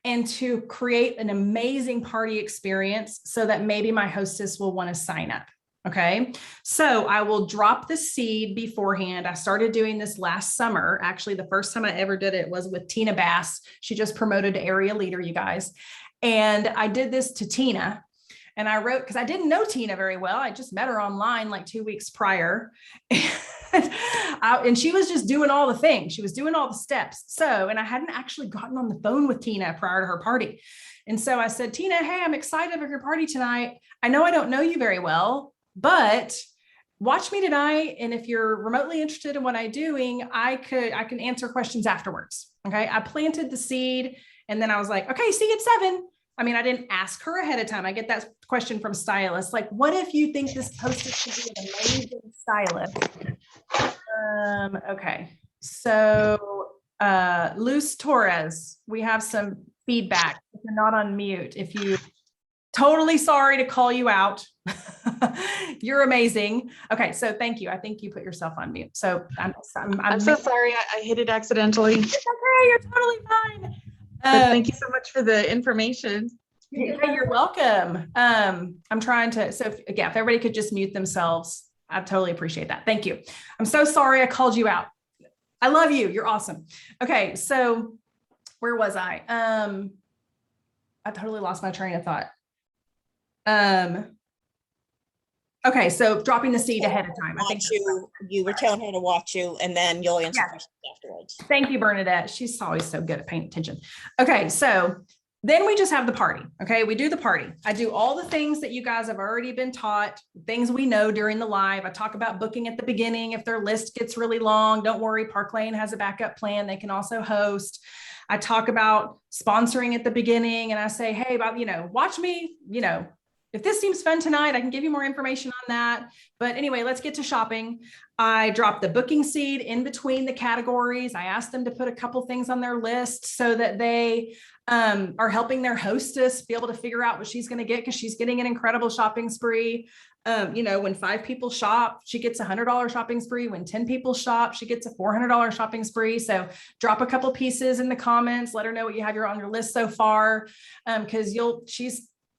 and to create an amazing party experience so that maybe my hostess will want to sign up. Okay. So I will drop the seed beforehand. I started doing this last summer. Actually, the first time I ever did it was with Tina Bass. She just promoted to area leader, you guys. And I did this to Tina. And I wrote, because I didn't know Tina very well. I just met her online like 2 weeks prior. And she was just doing all the things. She was doing all the steps. So, and I hadn't actually gotten on the phone with Tina prior to her party. And so I said, Tina, hey, I'm excited about your party tonight. I know I don't know you very well, but watch me tonight. And if you're remotely interested in what I'm doing, I can answer questions afterwards. Okay. I planted the seed, and then I was like, okay, see you at 7. I mean, I didn't ask her ahead of time. I get that question from stylists. Like, what if you think this hostess could be an amazing stylist? Okay. So, Luz Torres, we have some feedback. If you're not on mute, totally sorry to call you out. You're amazing. Okay. So thank you. I think you put yourself on mute. So I'm so sorry. I hit it accidentally. It's okay. You're totally fine. Thank you so much for the information. Yeah, you're welcome. I'm trying to, so if everybody could just mute themselves, I totally appreciate that. Thank you. I'm so sorry I called you out. I love you. You're awesome. Okay. So where was I? I totally lost my train of thought. Okay. So dropping the seed ahead of time. I think you were telling her to watch you, and then you'll answer questions afterwards. Thank you, Bernadette. She's always so good at paying attention. Okay. So then we just have the party. Okay. We do the party. I do all the things that you guys have already been taught, things we know during the live. I talk about booking at the beginning. If their list gets really long, don't worry. Park Lane has a backup plan. They can also host. I talk about sponsoring at the beginning, and I say, hey, watch me, if this seems fun tonight, I can give you more information on that. But anyway, let's get to shopping. I drop the booking seed in between the categories. I ask them to put a couple things on their list so that they are helping their hostess be able to figure out what she's going to get, because she's getting an incredible shopping spree. When 5 people shop, she gets $100 shopping spree. When 10 people shop, she gets a $400 shopping spree. So drop a couple pieces in the comments. Let her know what you have on your list so far, because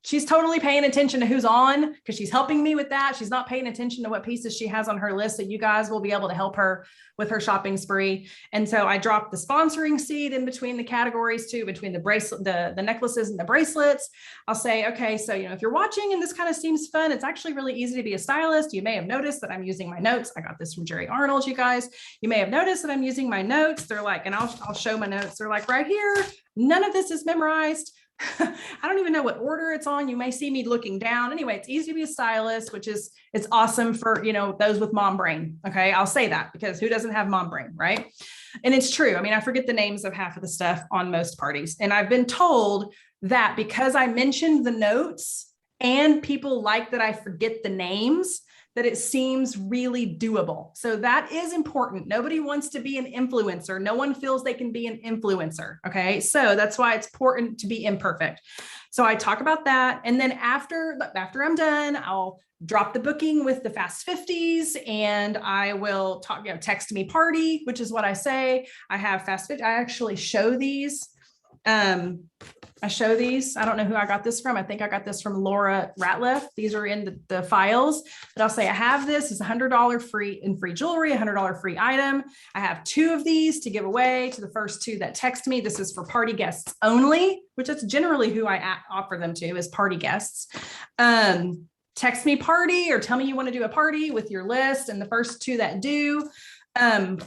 she's totally paying attention to who's on, because she's helping me with that. She's not paying attention to what pieces she has on her list. So you guys will be able to help her with her shopping spree. And so I dropped the sponsoring seed in between the categories too, between the bracelet, the necklaces and the bracelets. I'll say, okay, so, if you're watching and this kind of seems fun, it's actually really easy to be a stylist. You may have noticed that I'm using my notes. I got this from Jerry Arnold, you guys. You may have noticed that I'm using my notes. They're like, and I'll show my notes. They're like right here. None of this is memorized. I don't even know what order it's on. You may see me looking down. Anyway, it's easy to be a stylist, it's awesome for, those with mom brain. Okay. I'll say that, because who doesn't have mom brain, right? And it's true. I mean, I forget the names of half of the stuff on most parties. And I've been told that because I mentioned the notes and people like that I forget the names, that it seems really doable. So that is important. Nobody wants to be an influencer. No one feels they can be an influencer. Okay. So that's why it's important to be imperfect. So I talk about that. And then after I'm done, I'll drop the booking with the Fast 50s, and I will talk, text me party, which is what I say. I have Fast 50. I actually show these. I don't know who I got this from. I think I got this from Laura Ratliff. These are in the files, but I'll say I have this. It's $100 free jewelry, $100 free item. I have 2 of these to give away to the first 2 that text me. This is for party guests only, which is generally who I offer them to, is party guests. Text me party or tell me you want to do a party with your list. And the first 2 that do,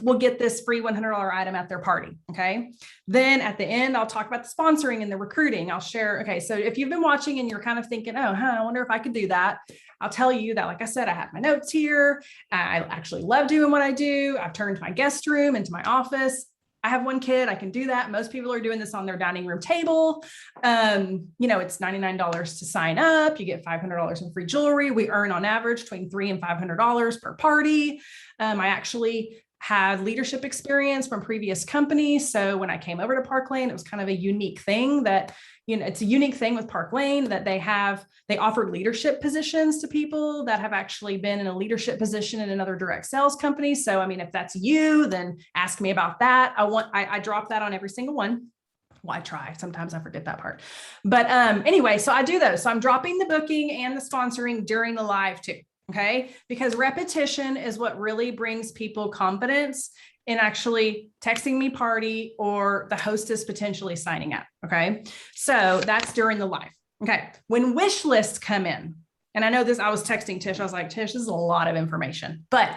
will get this free $100 item at their party. Okay. Then at the end, I'll talk about the sponsoring and the recruiting. I'll share. Okay. So if you've been watching and you're kind of thinking, I wonder if I could do that. I'll tell you that, like I said, I have my notes here. I actually love doing what I do. I've turned my guest room into my office. I have 1 kid. I can do that. Most people are doing this on their dining room table. It's $99 to sign up. You get $500 in free jewelry. We earn on average between $300 and $500 per party. I actually had leadership experience from previous companies. So when I came over to Park Lane, it was kind of a unique thing that, it's a unique thing with Park Lane that they offer leadership positions to people that have actually been in a leadership position in another direct sales company. So, if that's you, then ask me about that. I drop that on every single one. Well, I try. Sometimes I forget that part. But anyway, so I do those. So I'm dropping the booking and the sponsoring during the live too. Okay. Because repetition is what really brings people confidence in actually texting me party or the hostess potentially signing up. Okay. So that's during the live. Okay. When wish lists come in, and I know this, I was texting Tish. I was like, Tish, this is a lot of information, but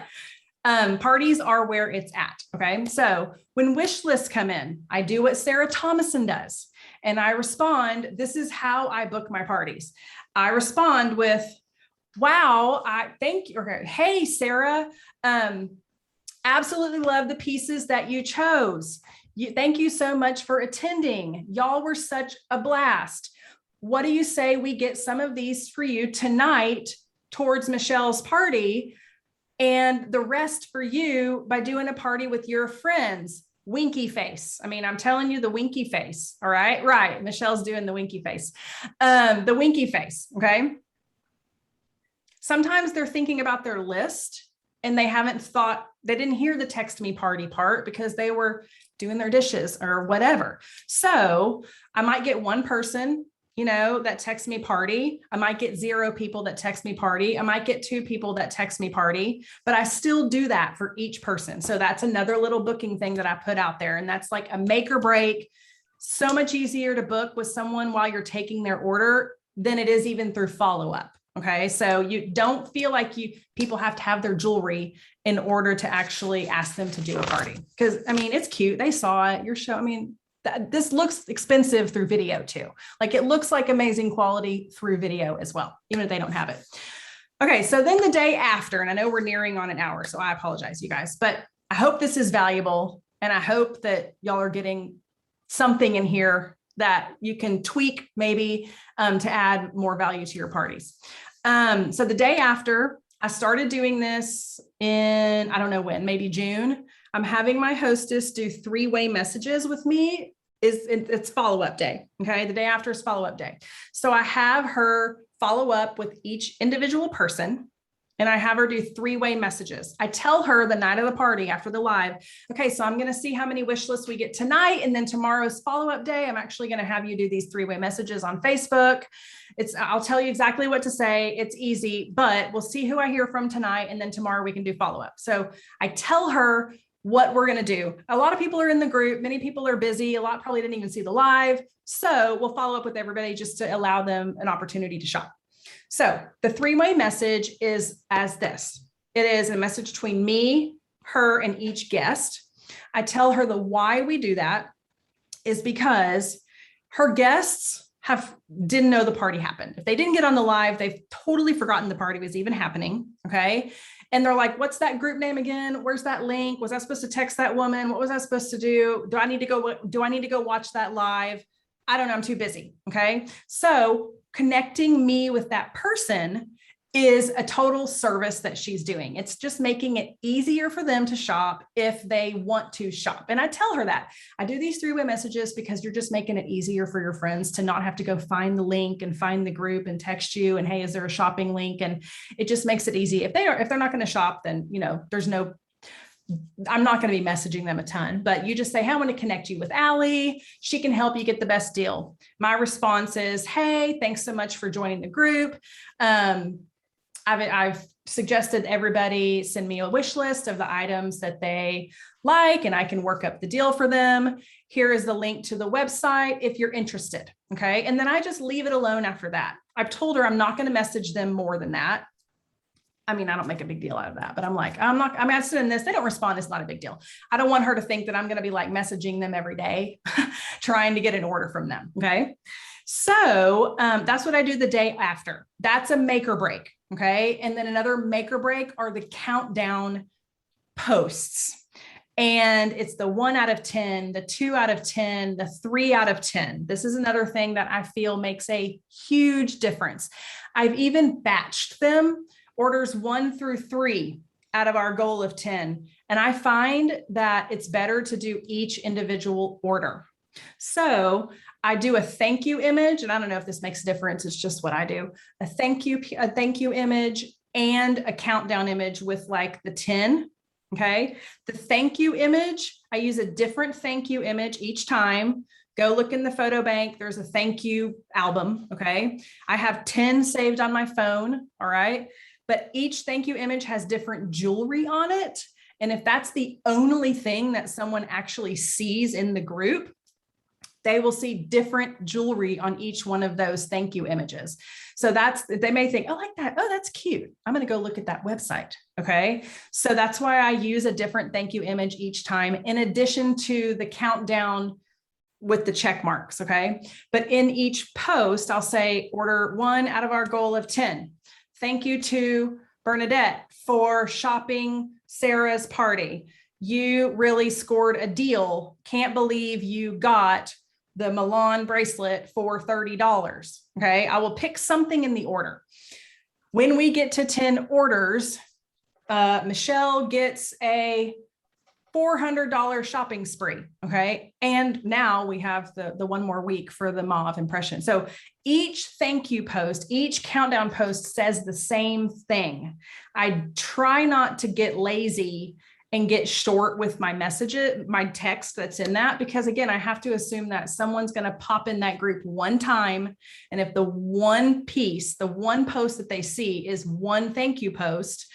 parties are where it's at. Okay. So when wish lists come in, I do what Sarah Thomason does. And I respond, this is how I book my parties. I respond with, wow, I thank you. Okay. Hey, Sarah, absolutely love the pieces that you chose. Thank you so much for attending. Y'all were such a blast. What do you say we get some of these for you tonight towards Michelle's party, and the rest for you by doing a party with your friends? Winky face. I'm telling you, the winky face. All right. Right. Michelle's doing the winky face. The winky face. Okay. Sometimes they're thinking about their list and they didn't hear the text me party part because they were doing their dishes or whatever. So I might get 1 person, that texts me party. I might get 0 people that text me party. I might get 2 people that text me party, but I still do that for each person. So that's another little booking thing that I put out there. And that's like a make or break. So much easier to book with someone while you're taking their order than it is even through follow-up. Okay. So you don't feel like people have to have their jewelry in order to actually ask them to do a party. Cause it's cute. They saw it, your show. This looks expensive through video too. Like it looks like amazing quality through video as well, even if they don't have it. Okay. So then the day after, and I know we're nearing on an hour, so I apologize, you guys, but I hope this is valuable. And I hope that y'all are getting something in here that you can tweak maybe to add more value to your parties. So the day after, I started doing this in, I don't know when, maybe June. I'm having my hostess do 3-way messages with me. It's follow-up day. Okay. The day after is follow-up day. So I have her follow up with each individual person, and I have her do 3-way messages. I tell her the night of the party after the live, okay, so I'm going to see how many wish lists we get tonight. And then tomorrow's follow-up day, I'm actually going to have you do these 3-way messages on Facebook. I'll tell you exactly what to say. It's easy, but we'll see who I hear from tonight. And then tomorrow we can do follow-up. So I tell her what we're going to do. A lot of people are in the group. Many people are busy. A lot probably didn't even see the live. So we'll follow up with everybody just to allow them an opportunity to shop. So the 3-way message is as this. It is a message between me, her, and each guest. I tell her the why we do that is because her guests didn't know the party happened. If they didn't get on the live, they've totally forgotten the party was even happening. Okay. And they're like, what's that group name again? Where's that link? Was I supposed to text that woman? What was I supposed to do? Do I need to go watch that live? I don't know. I'm too busy. Okay. So connecting me with that person is a total service that she's doing. It's just making it easier for them to shop if they want to shop. And I tell her that I do these 3-way messages because you're just making it easier for your friends to not have to go find the link and find the group and text you and, hey, is there a shopping link? And it just makes it easy. If they're not going to shop, then, I'm not going to be messaging them a ton, but you just say, hey, I want to connect you with Allie. She can help you get the best deal. My response is, hey, thanks so much for joining the group. I've suggested everybody send me a wish list of the items that they like, and I can work up the deal for them. Here is the link to the website if you're interested. Okay. And then I just leave it alone after that. I've told her I'm not going to message them more than that. I mean, I don't make a big deal out of that, but I'm sending this. They don't respond. It's not a big deal. I don't want her to think that I'm going to be like messaging them every day, trying to get an order from them. Okay. So that's what I do the day after. That's a make or break. Okay. And then another make or break are the countdown posts. And it's the 1 out of 10, the 2 out of 10, the 3 out of 10. This is another thing that I feel makes a huge difference. I've even batched them, orders 1 through 3 out of our goal of 10. And I find that it's better to do each individual order. So I do a thank you image, and I don't know if this makes a difference. It's just what I do. A thank you image and a countdown image with like the 10. Okay. The thank you image, I use a different thank you image each time. Go look in the photo bank. There's a thank you album. Okay. I have 10 saved on my phone. All right. But each thank you image has different jewelry on it. And if that's the only thing that someone actually sees in the group, they will see different jewelry on each one of those thank you images. So they may think, oh, like that. Oh, that's cute. I'm going to go look at that website. Okay. So that's why I use a different thank you image each time, in addition to the countdown with the check marks. Okay. But in each post, I'll say order 1 out of our goal of 10. Thank you to Bernadette for shopping Sarah's party. You really scored a deal. Can't believe you got the Milan bracelet for $30. Okay. I will pick something in the order. When we get to 10 orders, Michelle gets a $400 shopping spree. Okay. And now we have the 1 more week for the mauve impression. So each thank you post, each countdown post says the same thing. I try not to get lazy and get short with my messages, my text that's in that, because again, I have to assume that someone's going to pop in that group one time. And if the one post that they see is one thank you post,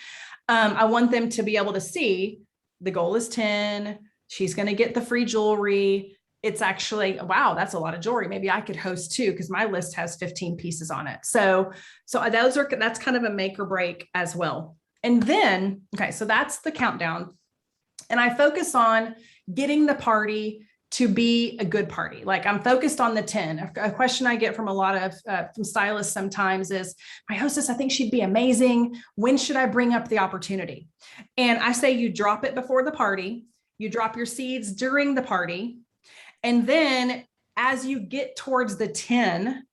I want them to be able to see the goal is 10. She's going to get the free jewelry. It's actually, wow, that's a lot of jewelry. Maybe I could host 2 because my list has 15 pieces on it. So that's kind of a make or break as well. And then, okay, so that's the countdown. And I focus on getting the party to be a good party. Like I'm focused on the 10. A question I get from a lot of from stylists sometimes is, my hostess, I think she'd be amazing. When should I bring up the opportunity? And I say, you drop it before the party, you drop your seeds during the party. And then as you get towards the 10,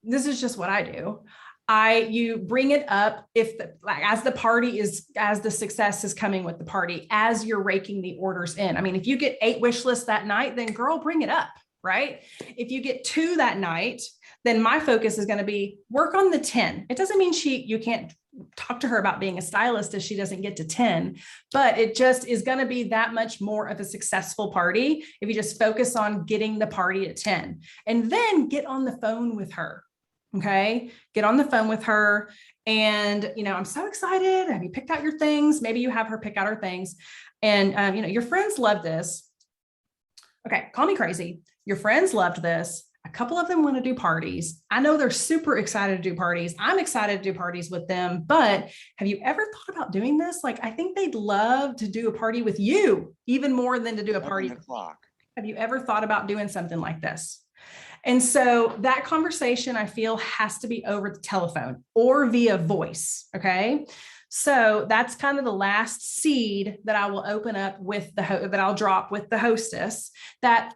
this is just what I do. You bring it up as the success is coming with the party, as you're raking the orders in. I mean, if you get 8 wish lists that night, then girl, bring it up, right? If you get 2 that night, then my focus is going to be work on the 10. It doesn't mean you can't talk to her about being a stylist if she doesn't get to 10, but it just is going to be that much more of a successful party if you just focus on getting the party at 10, and then get on the phone with her. Okay. Get on the phone with her. And, I'm so excited. Have you picked out your things? Maybe you have her pick out her things. And, your friends love this. Okay. Call me crazy. Your friends loved this. A couple of them want to do parties. I know they're super excited to do parties. I'm excited to do parties with them, but have you ever thought about doing this? Like, I think they'd love to do a party with you even more than to do a party. Have you ever thought about doing something like this? And so that conversation, I feel, has to be over the telephone or via voice. Okay. So that's kind of the last seed that I will open up with that I'll drop with the hostess, that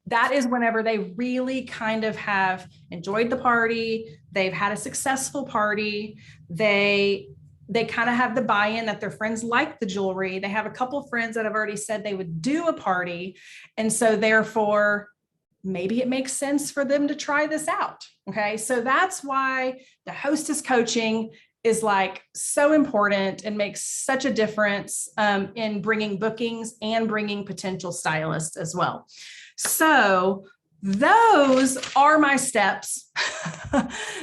that is whenever they really kind of have enjoyed the party. They've had a successful party. They kind of have the buy-in that their friends like the jewelry. They have a couple of friends that have already said they would do a party. And so therefore, maybe it makes sense for them to try this out. Okay. So that's why the hostess coaching is like so important and makes such a difference in bringing bookings and bringing potential stylists as well. So those are my steps.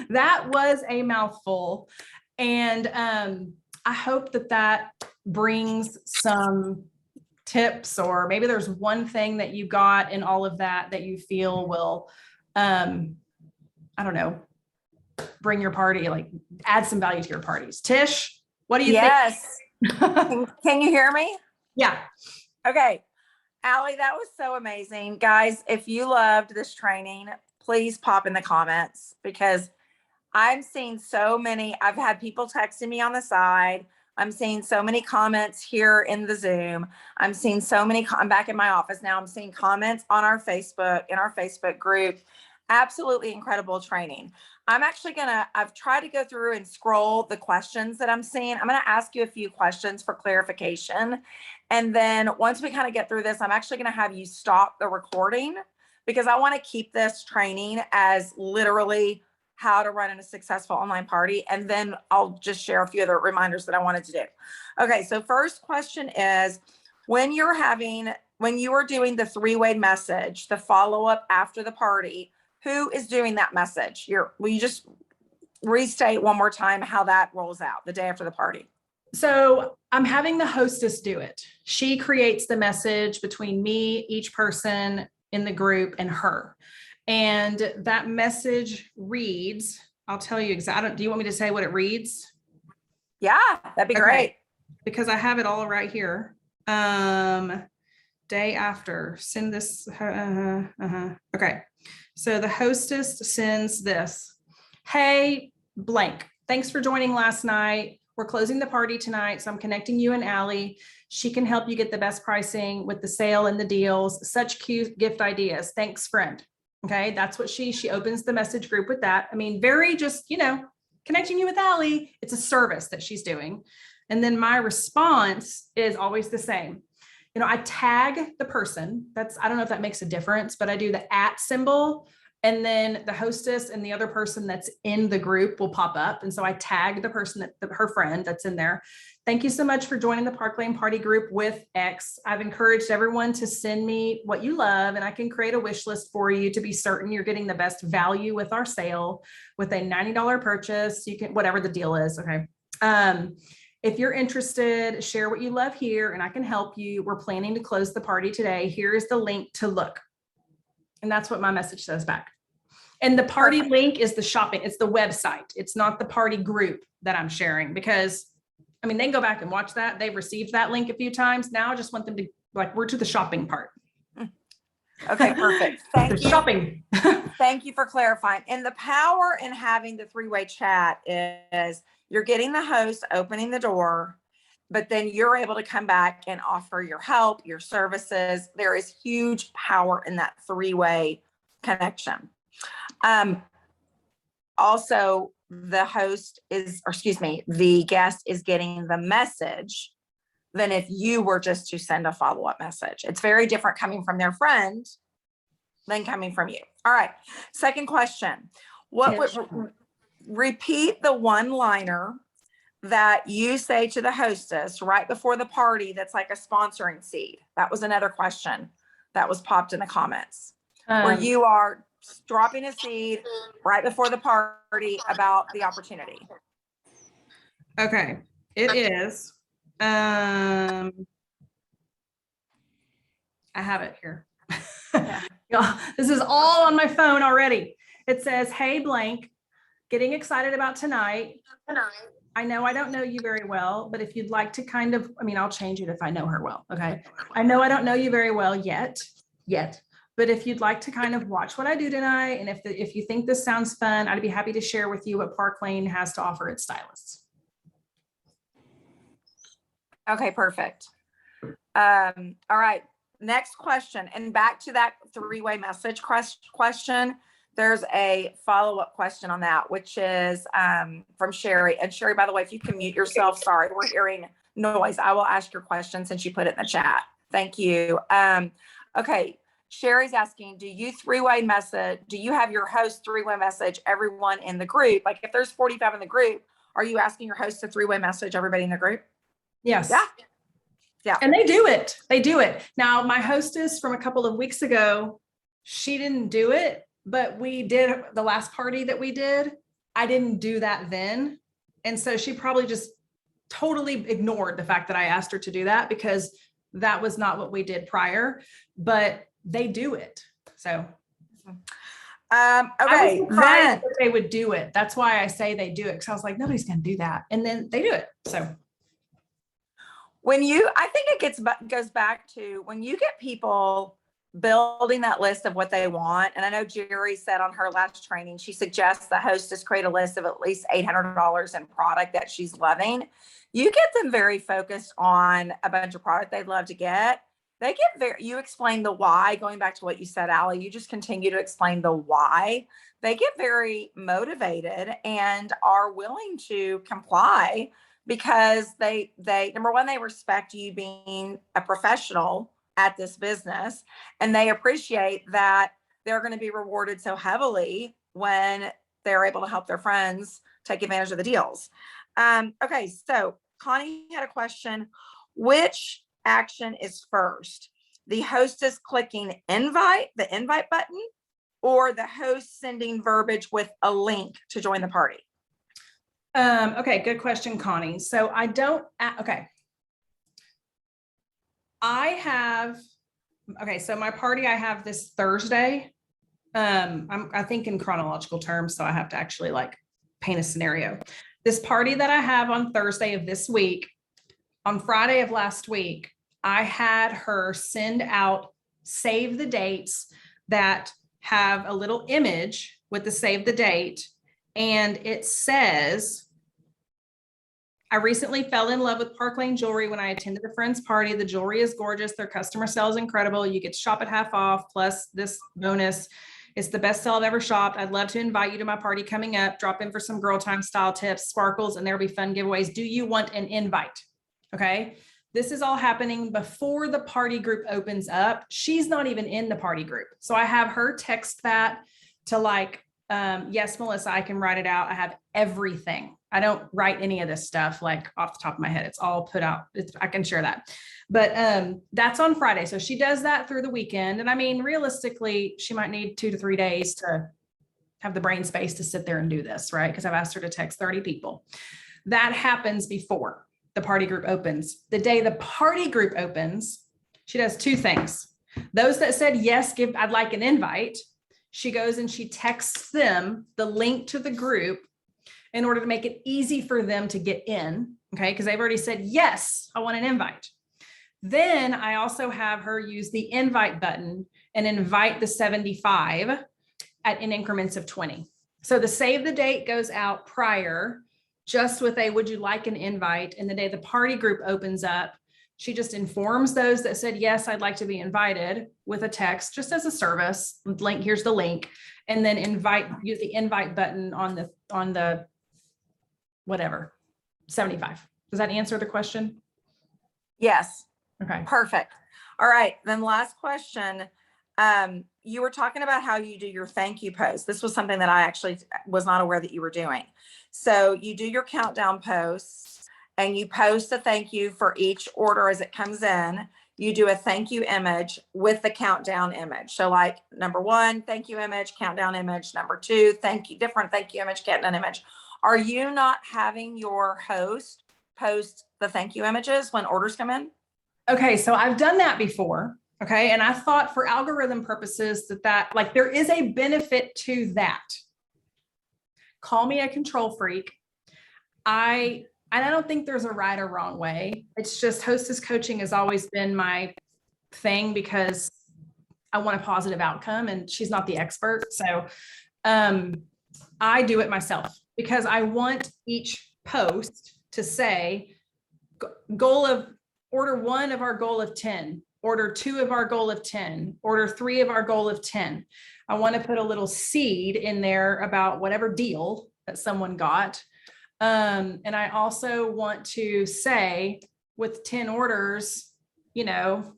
That was a mouthful. And I hope that brings some tips, or maybe there's one thing that you got in all of that you feel will, I don't know, bring your party, like add some value to your parties. Tish, what do you think? Yes. Can you hear me? Yeah. Okay. Allie, that was so amazing. Guys, if you loved this training, please pop in the comments, because I'm seeing so many, I've had people texting me on the side. I'm seeing so many comments here in the Zoom. I'm seeing so many, I'm back in my office now. I'm seeing comments on our Facebook, in our Facebook group. Absolutely incredible training. I've tried to go through and scroll the questions that I'm seeing. I'm going to ask you a few questions for clarification. And then once we kind of get through this, I'm actually going to have you stop the recording, because I want to keep this training as literally how to run a successful online party. And then I'll just share a few other reminders that I wanted to do. Okay. So first question is, when you are doing the three-way message, the follow-up after the party, who is doing that message? Will you just restate one more time how that rolls out the day after the party? So I'm having the hostess do it. She creates the message between me, each person in the group, and her. And that message reads, I'll tell you exactly. Do you want me to say what it reads? Yeah, that'd be great. Because I have it all right here. Day after, send this. Okay. So the hostess sends this. Hey, blank. Thanks for joining last night. We're closing the party tonight, so I'm connecting you and Allie. She can help you get the best pricing with the sale and the deals. Such cute gift ideas. Thanks, friend. Okay, that's what she opens the message group with that. I mean, very just, connecting you with Allie. It's a service that she's doing. And then my response is always the same. I tag the person. I don't know if that makes a difference, but I do the @ symbol, and then the hostess and the other person that's in the group will pop up. And so I tag the person, her friend that's in there. Thank you so much for joining the Park Lane Party Group with X. I've encouraged everyone to send me what you love, and I can create a wish list for you to be certain you're getting the best value with our sale with a $90 purchase. You can, whatever the deal is. Okay. If you're interested, share what you love here and I can help you. We're planning to close the party today. Here's the link to look. And that's what my message says back. And the party link is the shopping. It's the website. It's not the party group that I'm sharing, because they can go back and watch that. They've received that link a few times. Now I just want them to, we're to the shopping part. Okay, perfect. Thank you. Shopping. Thank you for clarifying. And the power in having the three-way chat is you're getting the host opening the door, but then you're able to come back and offer your help, your services. There is huge power in that three-way connection. Also, the guest is getting the message than if you were just to send a follow-up message. It's very different coming from their friend than coming from you. All right. Second question. Repeat the one-liner that you say to the hostess right before the party that's like a sponsoring seed. That was another question that was popped in the comments, where you are dropping a seed right before the party about the opportunity. Okay. It is. I have it here. Yeah. This is all on my phone already. It says, hey, blank, getting excited about tonight. I know I don't know you very well, but if you'd like to kind of, I'll change it if I know her well. Okay. I know I don't know you very well yet, but if you'd like to kind of watch what I do tonight, and if you think this sounds fun, I'd be happy to share with you what Park Lane has to offer its stylists. Okay, perfect. All right. next question, and back to that three-way message question. There's a follow-up question on that, which is from Sherry. And Sherry, by the way, if you can mute yourself, sorry, we're hearing noise. I will ask your question since you put it in the chat. Thank you. Okay. Sherry's asking, do you have your host three-way message everyone in the group? Like if there's 45 in the group, are you asking your host to three-way message everybody in the group? Yes. Yeah. Yeah. And they do it. They do it. Now, my hostess from a couple of weeks ago, she didn't do it, but we did the last party that we did. I didn't do that then. And so she probably just totally ignored the fact that I asked her to do that because that was not what we did prior, but they do it. So, Okay. I was surprised that they would do it. That's why I say they do it. Cause I was like, nobody's going to do that. And then they do it. So I think it goes back to when you get people building that list of what they want. And I know Jerry said on her last training, she suggests the hostess create a list of at least $800 in product that she's loving. You get them very focused on a bunch of product they'd love to get. You explain the why, going back to what you said, Allie, you just continue to explain the why. They get very motivated and are willing to comply because they number one, they respect you being a professional at this business, and they appreciate that they're going to be rewarded so heavily when they're able to help their friends take advantage of the deals. Okay, so Connie had a question. Which action is first? The hostess clicking the invite button, or the host sending verbiage with a link to join the party? Okay, good question, Connie. So so my party I have this Thursday. I think in chronological terms, so I have to actually like paint a scenario. This party that I have on Thursday of this week, on Friday of last week, I had her send out save the dates that have a little image with the save the date. And it says, I recently fell in love with Park Lane Jewelry when I attended a friend's party. The jewelry is gorgeous. Their customer sales incredible. You get to shop at half off plus this bonus. It's the best sale I've ever shopped. I'd love to invite you to my party coming up. Drop in for some girl time style tips, sparkles, and there'll be fun giveaways. Do you want an invite? Okay. This is all happening before the party group opens up. She's not even in the party group. So I have her text that to like, yes, Melissa, I can write it out. I have everything. I don't write any of this stuff like off the top of my head. It's all put out. I can share that. But that's on Friday. So she does that through the weekend. And I mean, realistically, she might need 2 to 3 days to have the brain space to sit there and do this, right? Because I've asked her to text 30 people. That happens before the party group opens. The day the party group opens, she does 2 things. Those that said, yes, I'd like an invite. She goes and she texts them the link to the group in order to make it easy for them to get in. Okay. Because they've already said, yes, I want an invite. Then I also have her use the invite button and invite the 75 in increments of 20. So the save the date goes out prior, just with a, would you like an invite? And the day the party group opens up, she just informs those that said, yes, I'd like to be invited with a text, just as a service link. Here's the link. And then use the invite button on the whatever, 75. Does that answer the question? Yes. Okay. Perfect. All right. Then last question. You were talking about how you do your thank you post. This was something that I actually was not aware that you were doing. So you do your countdown posts and you post a thank you for each order as it comes in. You do a thank you image with the countdown image. So like number 1, thank you image, countdown image. Number 2, different thank you image, countdown image. Are you not having your host post the thank you images when orders come in? Okay. So I've done that before. Okay. And I thought for algorithm purposes that like there is a benefit to that. Call me a control freak. I don't think there's a right or wrong way. It's just hostess coaching has always been my thing because I want a positive outcome and she's not the expert. So I do it myself because I want each post to say goal of order 1 of our goal of 10 order 2 of our goal of 10, order 3 of our goal of 10. I want to put a little seed in there about whatever deal that someone got. And I also want to say with 10 orders, you know,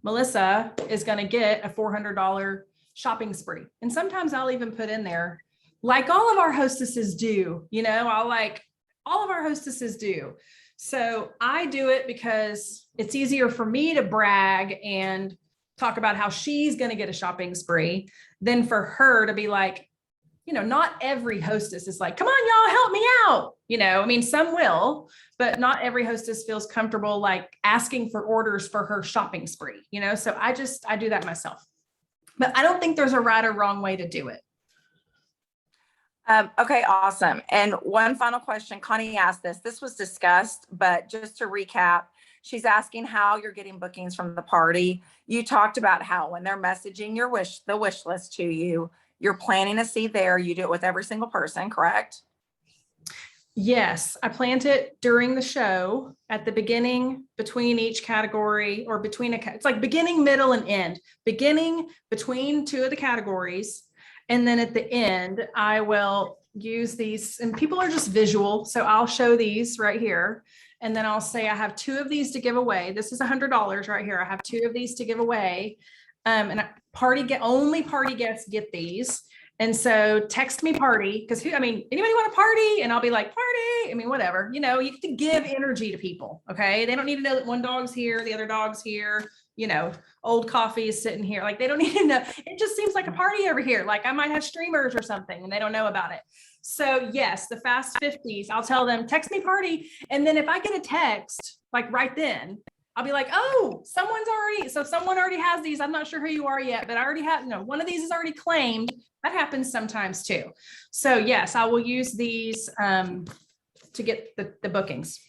Melissa is going to get a $400 shopping spree. And sometimes I'll even put in there, like all of our hostesses do, you know, all of our hostesses do. So I do it because it's easier for me to brag and talk about how she's going to get a shopping spree than for her to be like, you know, not every hostess is like, come on, y'all, help me out. You know, I mean, some will, but not every hostess feels comfortable like asking for orders for her shopping spree, you know? So I do that myself, but I don't think there's a right or wrong way to do it. Okay, awesome. And one final question, Connie asked this. This was discussed, but just to recap, she's asking how you're getting bookings from the party. You talked about how when they're messaging the wish list to you, you're planting a seed there. You do it with every single person, correct? Yes, I plant it during the show at the beginning, between each category, or between it's like beginning, middle, and end. Beginning between 2 of the categories. And then at the end, I will use these, and people are just visual. So I'll show these right here. And then I'll say, I have 2 of these to give away. This is $100 right here. I have 2 of these to give away. And only party guests get these. And so text me party, because anybody want a party? And I'll be like, party. I mean, whatever, you know, you have to give energy to people. Okay. They don't need to know that one dog's here, the other dog's here, you know, old coffee is sitting here. Like, they don't need to know. It just seems like a party over here. Like I might have streamers or something and they don't know about it. So yes, the fast 50s, I'll tell them, text me party. And then if I get a text, like right then, I'll be like, oh, someone already has these. I'm not sure who you are yet, but I already have, one of these is already claimed. That happens sometimes too. So yes, I will use these to get the bookings.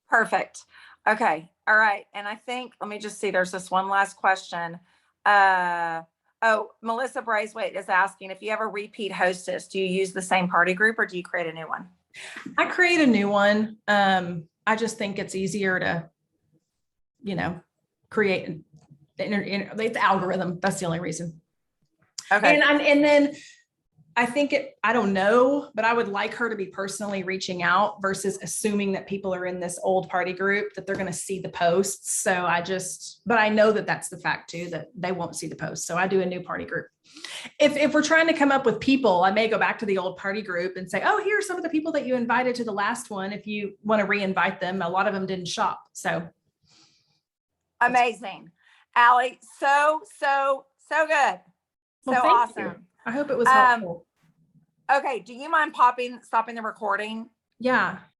Perfect. Okay. All right. And I think, let me just see, there's this one last question. Melissa Braithwaite is asking, if you have a repeat hostess, do you use the same party group or do you create a new one? I create a new one. I just think it's easier to, create the algorithm. That's the only reason. Okay. And then I think I don't know, but I would like her to be personally reaching out versus assuming that people are in this old party group, that they're going to see the posts. So but I know that that's the fact too, that they won't see the posts. So I do a new party group. If we're trying to come up with people, I may go back to the old party group and say, oh, here are some of the people that you invited to the last one. If you want to re-invite them, a lot of them didn't shop. So. Amazing. Allie, so good. Well, so awesome. You. I hope it was helpful. Okay. Do you mind stopping the recording? Yeah.